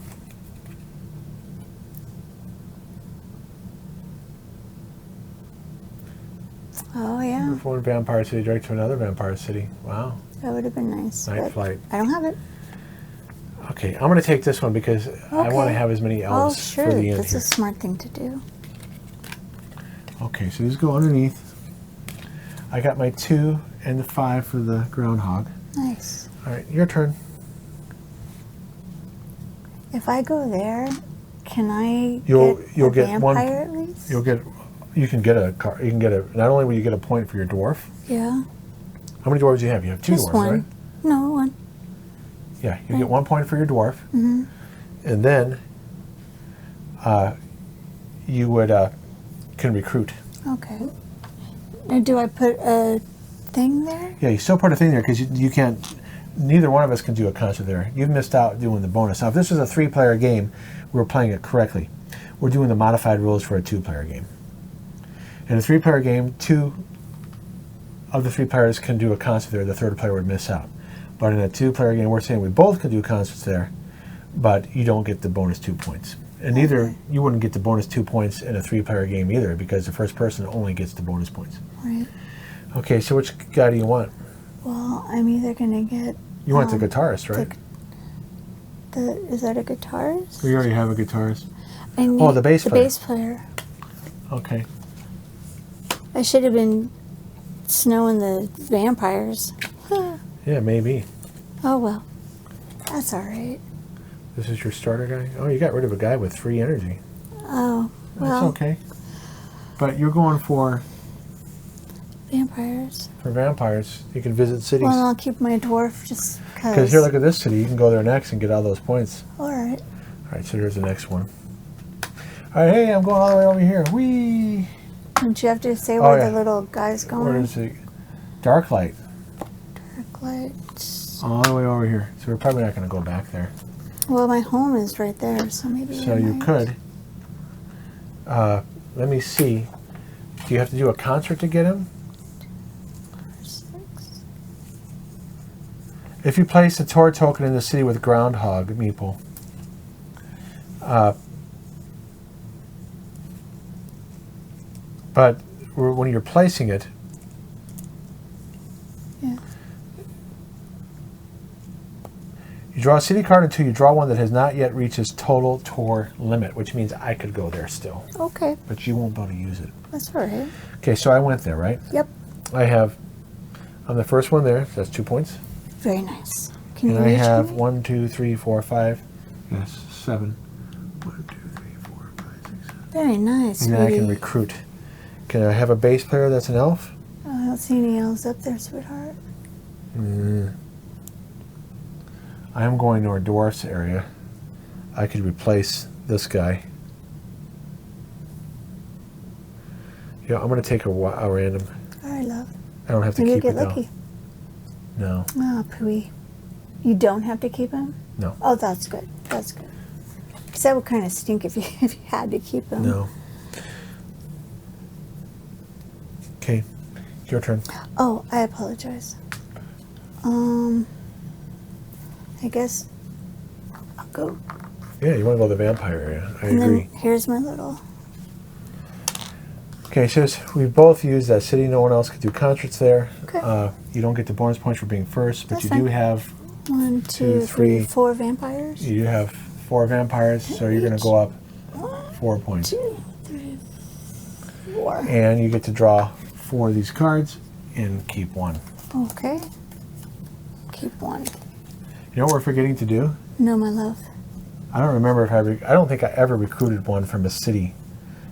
Oh, yeah. Move 1 vampire city direct to another vampire city. Wow. That would have been nice. Night flight. I don't have it. Okay, I'm going to take this one because I want to have as many elves for the end That's here. a smart thing to do. Okay, so these go underneath. I got my 2 and the 5 for the Groundhog. Nice. All right, your turn. If I go there, can I You'll get a get one. vampire at least? You can get a car. You can get a. Not only will you get a point for your dwarf. Yeah. How many dwarves do you have? You have 2 Just dwarves, 1. right? No, 1. Yeah, you get 1 point for your dwarf, Mm-hmm. and then you would can recruit. Okay. Now, do I put a thing there? Yeah, you still put a thing there because you can't. Neither one of us can do a concert there. You've missed out doing the bonus. Now, if this was a 3-player game, we were playing it correctly. We're doing the modified rules for a 2-player game. In a 3-player game, 2 of the 3 players can do a concert there. The 3rd player would miss out. But in a 2-player game, we're saying we both can do concerts there, but you don't get the bonus 2 points. And neither you wouldn't get the bonus 2 points in a 3-player game either because the first person only gets the bonus points. Right. Okay, so which guy do you want? Well, I'm either going to get... You want the guitarist, right? Is that a guitarist? We already have a guitarist. I need the bass player. The bass player. Okay. I should have been snowing the vampires. Yeah, maybe. Oh well, that's all right. This is your starter guy? Oh, you got rid of a guy with 3 energy. Oh, well. That's okay. But you're going for Vampires. vampires. You can visit cities. Well, I'll keep my dwarf just because. Because here, look at this city. You can go there next and get all those points. All right. All right, so there's the next one. All right, hey, I'm going all the way over here. Whee! Don't you have to say where the little guy's going? Where is it? Dark light. Dark light. All the way over here. So we're probably not going to go back there. Well, my home is right there, so maybe. So you could. Let me see. Do you have to do a concert to get him? 6. If you place a tour token in the city with Groundhog meeple, but when you're placing it, yeah. You draw a city card until you draw one that has not yet reached its total tour limit, which means I could go there still. Okay. But you won't be able to use it. That's all right. Okay, so I went there, right? Yep. I have, on the first one there, that's 2 points. Very nice. Can And you I reach have me? 1, 2, 3, 4, 5. Yes, 7. 1, 2, 3, 4, 5, 6, 7. Very nice. And then I can sweetie. recruit. Can I have a bass player that's an elf? I don't see any elves up there, sweetheart. I'm going to our dwarfs area. I could replace this guy. Yeah, I'm going to take a random. All right, love. I don't have to Maybe keep you it get though. lucky. No. Oh, pooey. You don't have to keep him? No. Oh, that's good. That's good. Because that would kind of stink if you had to keep him. No. Okay, your turn. Oh, I apologize. I guess I'll go. Yeah, you want to go to the vampire area. I And agree. then here's my little. Okay, so we both used that city. No one else could do concerts there. Okay. You don't get the bonus points for being first, but That's you fine. do have 1, 2, 3, 4 vampires. you do have 4 vampires, so you're going to go up 4 points. 2, 3, 4. And you get to draw 4 of these cards and keep 1. Okay. Keep 1. You know what we're forgetting to do? No, my love. I don't remember if I don't think I ever recruited one from a city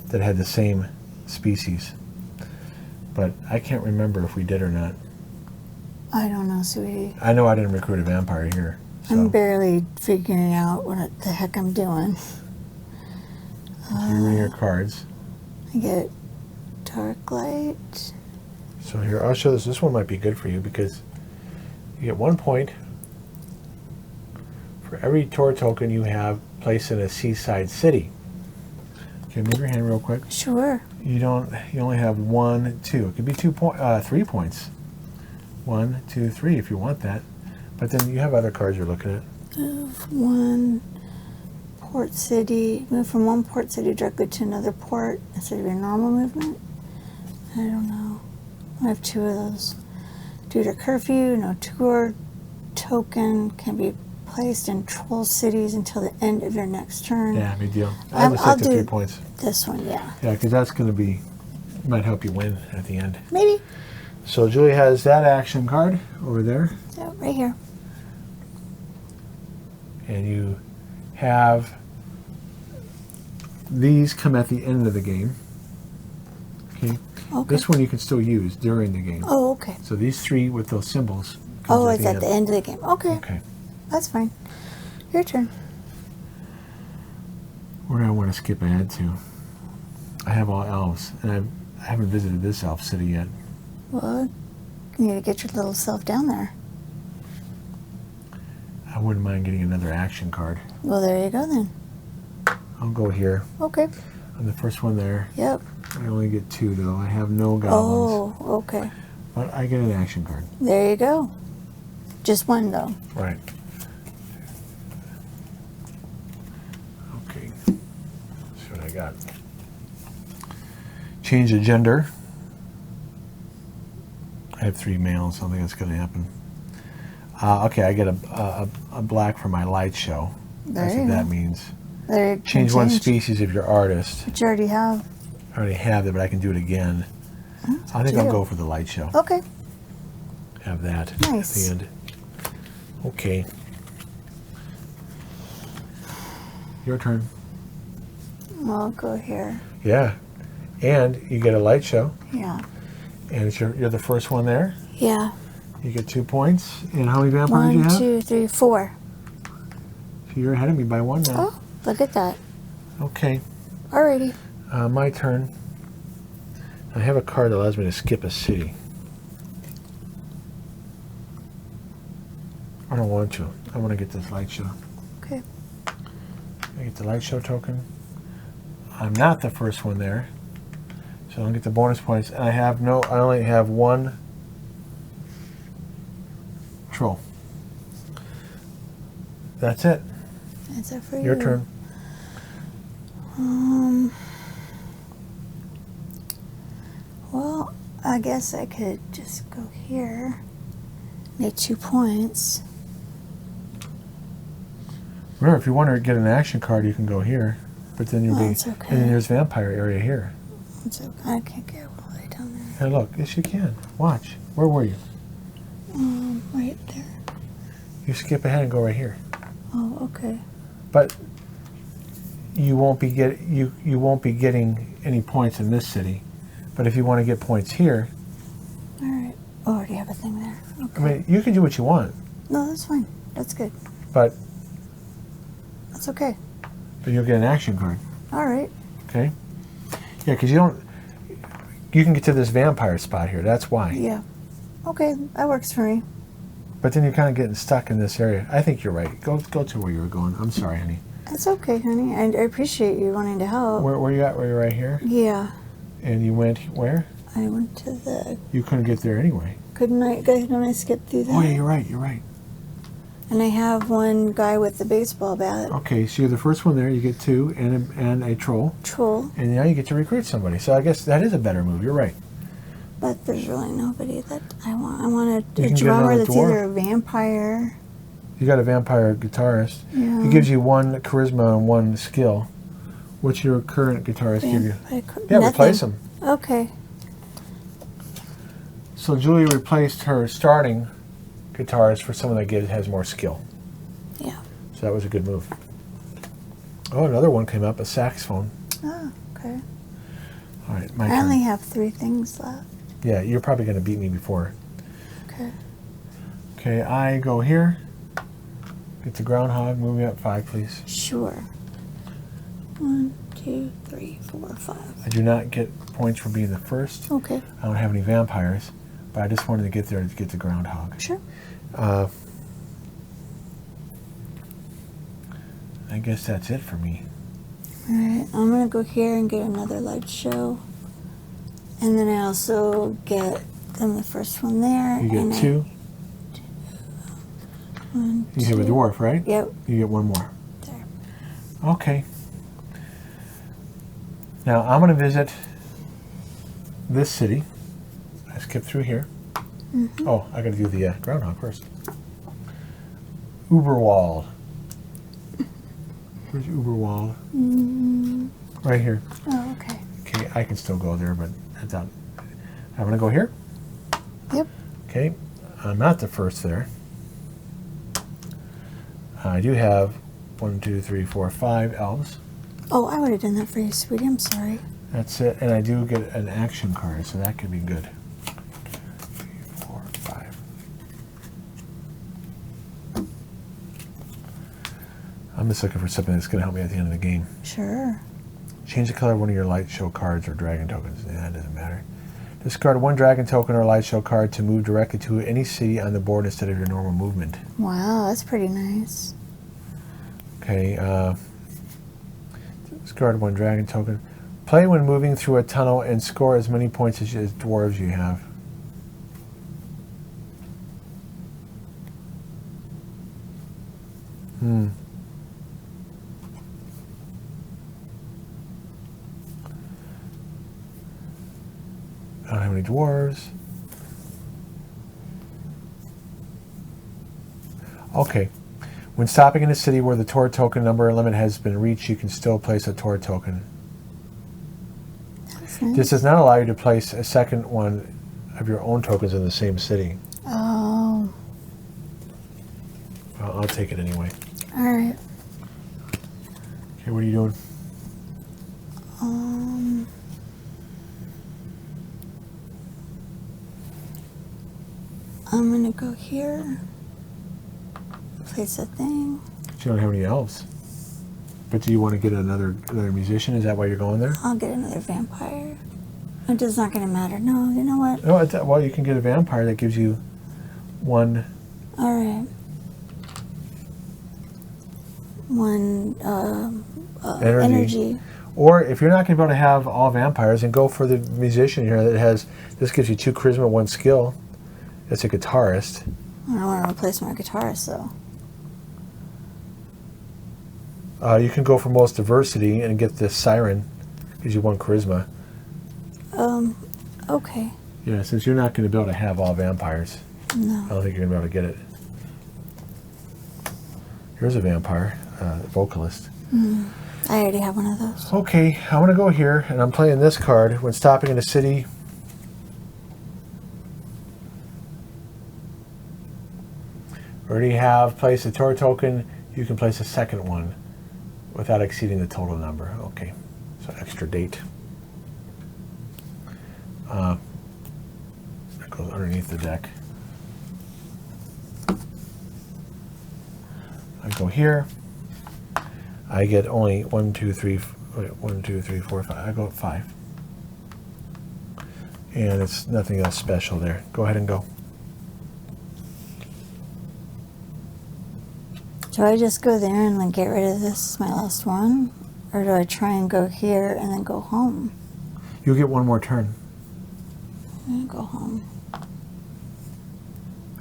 that had the same species. But I can't remember if we did or not. I don't know, sweetie. I know I didn't recruit a vampire here. So. I'm barely figuring out what the heck I'm doing. Here are your cards. I get dark light. So here, I'll show this. This one might be good for you because you get 1 point for every tour token you have placed in a seaside city. Okay, move your hand real quick. Sure. You only have 1, 2. It could be 3 points. 1, 2, 3 if you want that. But then you have other cards you're looking at. Move 1 port city. Move from 1 port city directly to another port instead of your normal movement. I don't know. I have 2 of those. Due to curfew, no tour token can be placed in troll cities until the end of your next turn. Yeah, big deal. I have I'll to do 3 points. this one, yeah. Yeah, because that's going to be, might help you win at the end. Maybe. So Julie has that action card over there. Yeah, right here. And you have these come at the end of the game. Okay. Okay. This one you can still use during the game. Oh, okay. So these 3 with those symbols. Oh, comes it's at the end of the game. Okay. Okay. That's fine. Your turn. Where do I want to skip ahead to? I have all elves, and I haven't visited this elf city yet. Well, you need to get your little self down there. I wouldn't mind getting another action card. Well, there you go then. I'll go here. Okay. On the first one there. Yep. I only get 2 though. I have no goblins. Oh, okay. But I get an action card. There you go. Just 1 though. Right. Okay. Let's see what I got. Change the gender. I have 3 males, so I think that's going to happen. Okay, I get a black for my light show. There That's you what go. that means. There you Change one species of your artist. But you already have. I already have it, but I can do it again. I think I'll go for the light show. Okay. Have that Nice. at the end. Okay. Your turn. I'll go here. Yeah. And you get a light show. Yeah. And it's you're the first one there. Yeah. You get 2 points. And how many vampires do you 1, have? 2, 3, 4. So you're ahead of me by 1 now. Oh, look at that. Okay. Alrighty. My turn. I have a card that allows me to skip a city. I don't want to. I want to get this light show. Okay. I get the light show token. I'm not the first one there, so I don't get the bonus points. And I only have 1 troll. That's it. That's it for you. Your turn. Well, I guess I could just go here. Make 2 points. Remember, if you want to get an action card, you can go here. But then you'll be. That's okay. And then there's vampire area here. It's okay. I can't get all the way down there. Hey, look. Yes, you can. Watch. Where were you? Right there. You skip ahead and go right here. Oh, okay. But you won't be getting any points in this city. But if you want to get points here, All right. Oh, I already have a thing there. Okay. I mean, you can do what you want. No, that's fine. That's good. But That's okay. you'll get an action card. All right. Okay. Yeah, because you can get to this vampire spot here. That's why. Yeah. Okay, that works for me. But then you're kind of getting stuck in this area. I think you're right. Go to where you were going. I'm sorry, honey. That's okay, honey. I appreciate you wanting to help. Where you at? Were you right here? Yeah. And you went where? I went to the... You couldn't get there anyway. Couldn't I skip through that? Oh, yeah, you're right. You're right. And I have one guy with the baseball bat. Okay, so you're the first one there. You get 2 and a troll. Troll. And now you get to recruit somebody. So I guess that is a better move. You're right. But there's really nobody that I want. I want You a can get drummer another that's dwarf. either a vampire. You got a vampire guitarist. Yeah. He gives you 1 charisma and 1 skill. What's your current guitarist give you? Yeah, Nothing. replace him. Okay. So Julia replaced her starting guitarist for someone that has more skill. Yeah. So that was a good move. Oh, another one came up, a saxophone. Oh, okay. All right, my I turn. only have 3 things left. Yeah, you're probably going to beat me before. Okay. Okay, I go here. Get the groundhog. Move me up 5, please. Sure. 1, 2, 3, 4, 5. I do not get points for being the first. Okay. I don't have any vampires, but I just wanted to get there to get the groundhog. Sure. I guess that's it for me. All right. I'm going to go here and get another light show. And then I also get them the first one there. You get and 2. 1, You have a 2. dwarf, right? Yep. You get 1 more. There. Okay. Now I'm going to visit this city. I skip through here. Mm-hmm. Oh, I got to do the groundhog first. Uberwald. Where's Uberwald? Right here. Oh, okay. Okay, I can still go there, but that's not. I'm going to go here. Yep. Okay, I'm not the first there. I do have 1, 2, 3, 4, 5 elves. Oh, I would have done that for you, sweetie. I'm sorry. That's it, and I do get an action card, so that could be good. 3, 4, 5. I'm just looking for something that's going to help me at the end of the game. Sure. Change the color of one of your light show cards or dragon tokens. Yeah, it doesn't matter. Discard 1 dragon token or light show card to move directly to any city on the board instead of your normal movement. Wow, that's pretty nice. Okay, discard 1 dragon token. Play when moving through a tunnel and score as many points as dwarves you have. I don't have any dwarves. Okay. When stopping in a city where the Tor token number limit has been reached, you can still place a Tor token. That's difference. This does not allow you to place a second one of your own tokens in the same city. Oh. Well, I'll take it anyway. All right. Okay, what are you doing? I'm gonna go here. Place a thing. You don't have any elves. But do you want to get another musician? Is that why you're going there? I'll get another vampire. It is not gonna matter. No, you know what? No, well, you can get a vampire that gives you one. All right. One energy. Or if you're not going to be able to have all vampires, then go for the musician here that has, this gives you 2 charisma, 1 skill. That's a guitarist. I don't want to replace my guitarist, though. You can go for most diversity and get this siren, gives you 1 charisma. Okay. Yeah, since you're not going to be able to have all vampires. No. I don't think you're going to be able to get it. Here's a vampire, vocalist. I already have one of those. Okay, I'm going to go here, and I'm playing this card. When stopping in a city, already have placed a tour token. You can place a second one without exceeding the total number. Okay, so extra date. That goes underneath the deck. I go here. I get only 1, 2, 3, 4, 5. I go at 5. And it's nothing else special there. Go ahead and go. Do I just go there and like get rid of this, my last one? Or do I try and go here and then go home? You'll get 1 more turn. I'm gonna go home.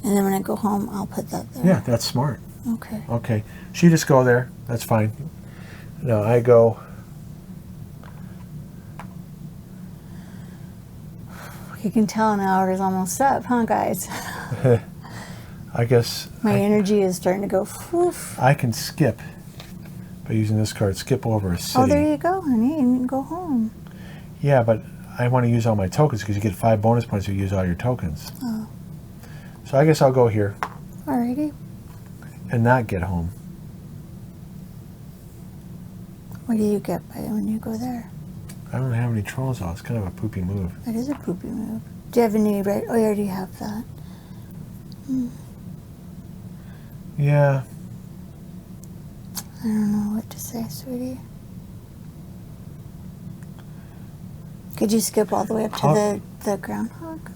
And then when I go home, I'll put that there. Yeah, that's smart. Okay. Okay. So you just go there. That's fine. No, I go. You can tell an hour is almost up, huh, guys? I guess My energy is starting to go woof. I can skip by using this card. Skip over a city. Oh, there you go, honey. You can go home. Yeah, but I want to use all my tokens because you get 5 bonus points if you use all your tokens. Oh. So I guess I'll go here Alrighty. and not get home. What do you get by when you go there? I don't have any trolls out. It's kind of a poopy move. That is a poopy move. Do you have any red? Oh, you already have that. Yeah. I don't know what to say, sweetie. Could you skip all the way up to the groundhog?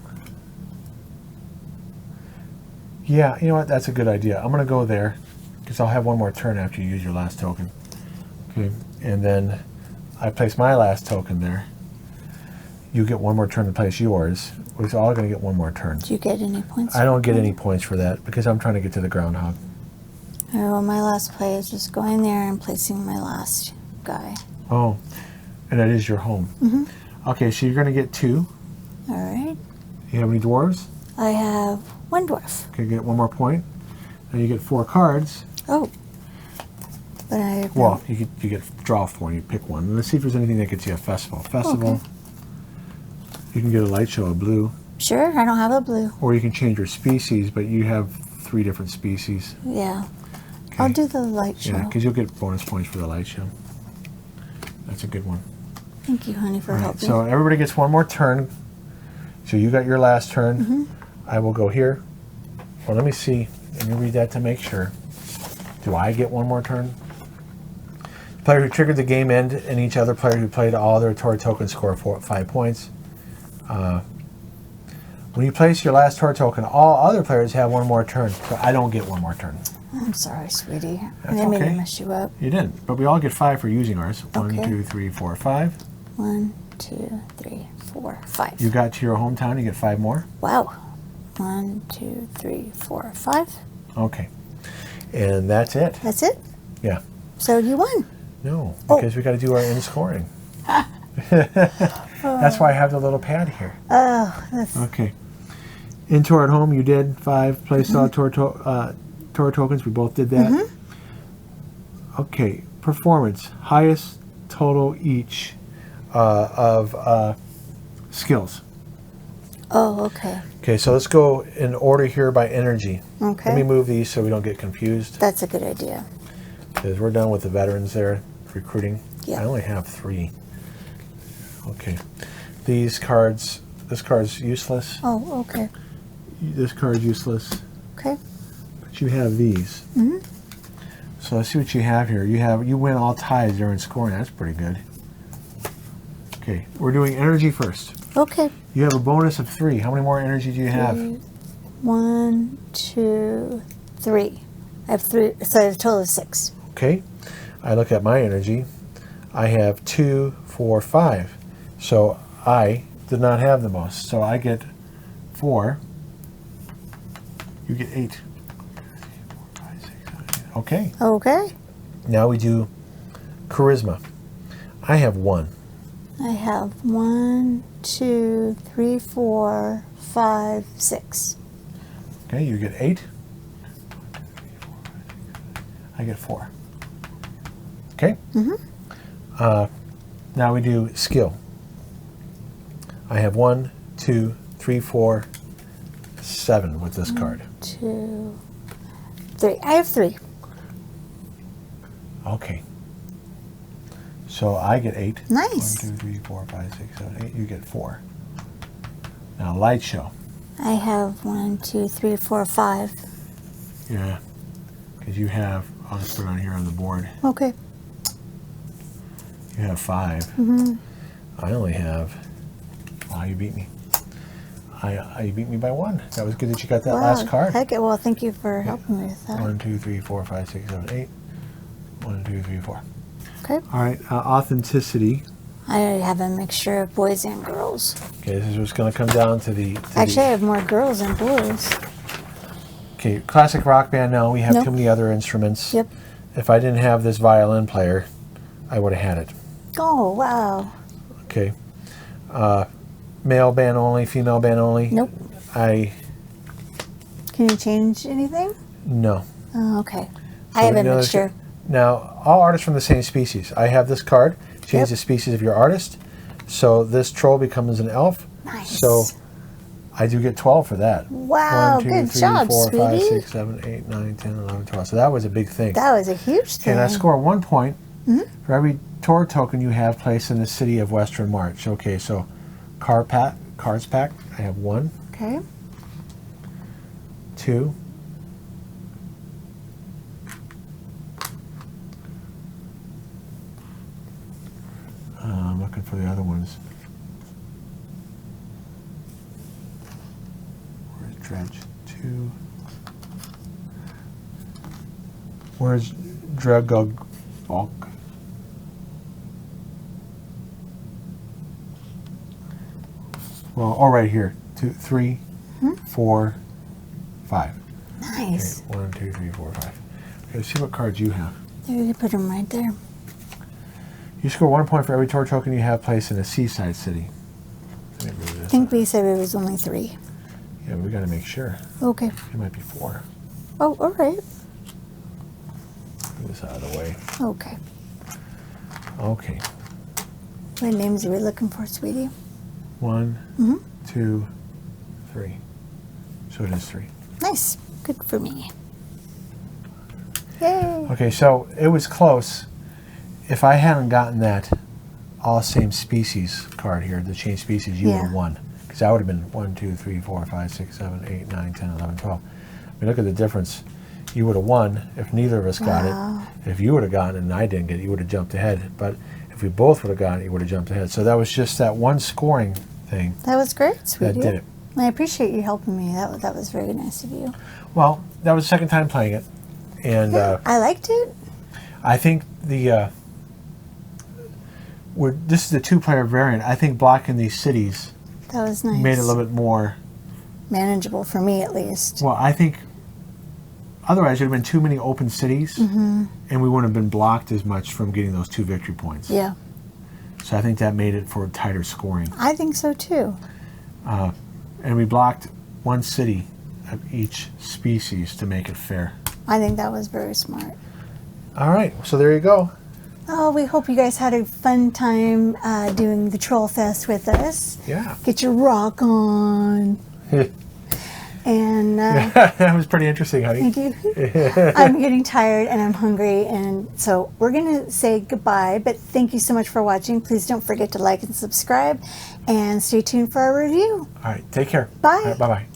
Yeah, you know what? That's a good idea. I'm going to go there because I'll have 1 more turn after you use your last token. Okay. And then I place my last token there. You get 1 more turn to place yours. We're all going to get 1 more turn. Do you get any points? I don't get any points for that because I'm trying to get to the groundhog. All right, well, my last play is just going there and placing my last guy. Oh, and that is your home. Mm-hmm. Okay, so you're going to get 2. All right. You have any dwarves? I have 1 dwarf. Okay, get 1 more point. Then you get 4 cards. Oh. But I have Well, you get draw 4 and you pick one. And let's see if there's anything that gets you a festival. Festival. Okay. You can get a light show, a blue. Sure, I don't have a blue. Or you can change your species, but you have 3 different species. Yeah. Okay. I'll do the light show. Yeah, because you'll get bonus points for the light show. That's a good one. Thank you, honey, for All right, helping. so everybody gets 1 more turn. So you got your last turn. Mm-hmm. I will go here. Well, let me see. Let me read that to make sure. Do I get 1 more turn? Player who triggered the game end and each other player who played all their Tor tokens score 5 points. When you place your last Tor token, all other players have 1 more turn. So I don't get 1 more turn. I'm sorry, sweetie. I That's didn't mean to okay. mess you up. You didn't, but we all get 5 for using ours. 1, Okay. 2, 3, 4, 5. 1, 2, 3, 4, 5. You got to your hometown, you get 5 more. Wow. 1, 2, 3, 4, 5. Okay. And that's it. That's it? Yeah. So you won. No, Oh. because we got to do our end scoring. That's why I have the little pad here. Oh, that's Okay. In Tor at home, you did 5. Placed all Tor tokens. We both did that. Okay. Performance. Highest total each of skills. Oh, okay. Okay, so let's go in order here by energy. Okay. Let me move these so we don't get confused. That's a good idea. Because we're done with the veterans there, recruiting. Yeah. I only have 3. Okay. These cards, this card's useless. Oh, okay. This card's useless. Okay. But you have these. Mm-hmm. So let's see what you have here. You win all ties during scoring. That's pretty good. Okay, we're doing energy first. Okay. You have a bonus of 3. How many more energy do you have? 1, 2, 3. I have 3, so I have a total of 6. Okay. I look at my energy. I have 2, 4, 5. So I did not have the most. So I get 4. You get 8. 4, 5, 6, 7, 8. Okay. Okay. Now we do charisma. I have 1. I have 1, 2, 3, 4, 5, 6. Okay, you get 8. I get 4. Okay? Mm-hmm. Now we do skill. I have 1, 2, 3, 4, 7 with this card. 2, 3. I have 3. Okay. So I get 8. Nice. 1, 2, 3, 4, 5, 6, 7, 8. You get 4. Now light show. I have 1, 2, 3, 4, 5. Yeah. Because you have, I'll just put it on here on the board. Okay. You have 5. Mm-hmm. I only have, wow, you beat me. You beat me by 1. That was good that you got that last card. Heck, well, thank you for helping me with that. 1, 2, 3, 4, 5, 6, 7, 8. 1, 2, 3, 4. Okay. All right, authenticity. I have a mixture of boys and girls. Okay, this is what's going to come down to the... Actually, I have more girls than boys. Okay, classic rock band, no. We have Nope. too many other instruments. Yep. If I didn't have this violin player, I would have had it. Oh, wow. Okay. Male band only, female band only. Nope. Can you change anything? No. Oh, okay. So I have a you know, mixture. Now, all artists from the same species. I have this card. Change Yep. the species of your artist. So this troll becomes an elf. Nice. So I do get 12 for that. Wow, 1, 2, good 3, job, 4, 5, sweetie. 6, 7, 8, 9, 10, 11, 12. So that was a big thing. That was a huge Okay, thing. and I score 1 point for every tour token you have placed in the city of Western March. Okay, so cards pack. I have 1, Okay. 2, 3. I'm looking for the other ones. Where's Dredge? 2. Where's Dragog Bulk? Well, all right here. 2, 3, 4, 5. Nice. Okay, 1, 2, 3, 4, 5. Okay, let's see what cards you have. There, you put them right there. You score 1 point for every tour token you have placed in a seaside city. Let me move I this. think we said it was only 3. Yeah, we got to make sure. Okay. It might be 4. Oh, all right. Move this out of the way. Okay. Okay. What names are we looking for, sweetie? 1, 2, 3. So it is 3. Nice. Good for me. Yay. Okay, so it was close. If I hadn't gotten that all same species card here, the change species, you would have won. Because I would have been 1, 2, 3, 4, 5, 6, 7, 8, 9, 10, 11, 12. I mean, look at the difference. You would have won if neither of us got it. If you would have gotten it and I didn't get it, you would have jumped ahead. But if we both would have gotten it, you would have jumped ahead. So that was just that one scoring thing That was great, sweetie. that did it. I appreciate you helping me. That was very nice of you. Well, that was the second time playing it. And I liked it. I think this is the 2-player variant. I think blocking these cities That was nice. made it a little bit more manageable for me, at least. well. I think otherwise there'd have been too many open cities, and we wouldn't have been blocked as much from getting those 2 victory points. Yeah, So I think that made it for tighter scoring. I think so too. And we blocked 1 city of each species to make it fair. I think that was very smart. All right, so there you go. Oh, we hope you guys had a fun time doing the TrollFest with us. Yeah. Get your rock on. And that was pretty interesting, honey. thank you. I'm getting tired and I'm hungry, and so we're going to say goodbye, but thank you so much for watching. Please don't forget to like and subscribe, and stay tuned for our review. All right, take care. Bye. All right, bye-bye.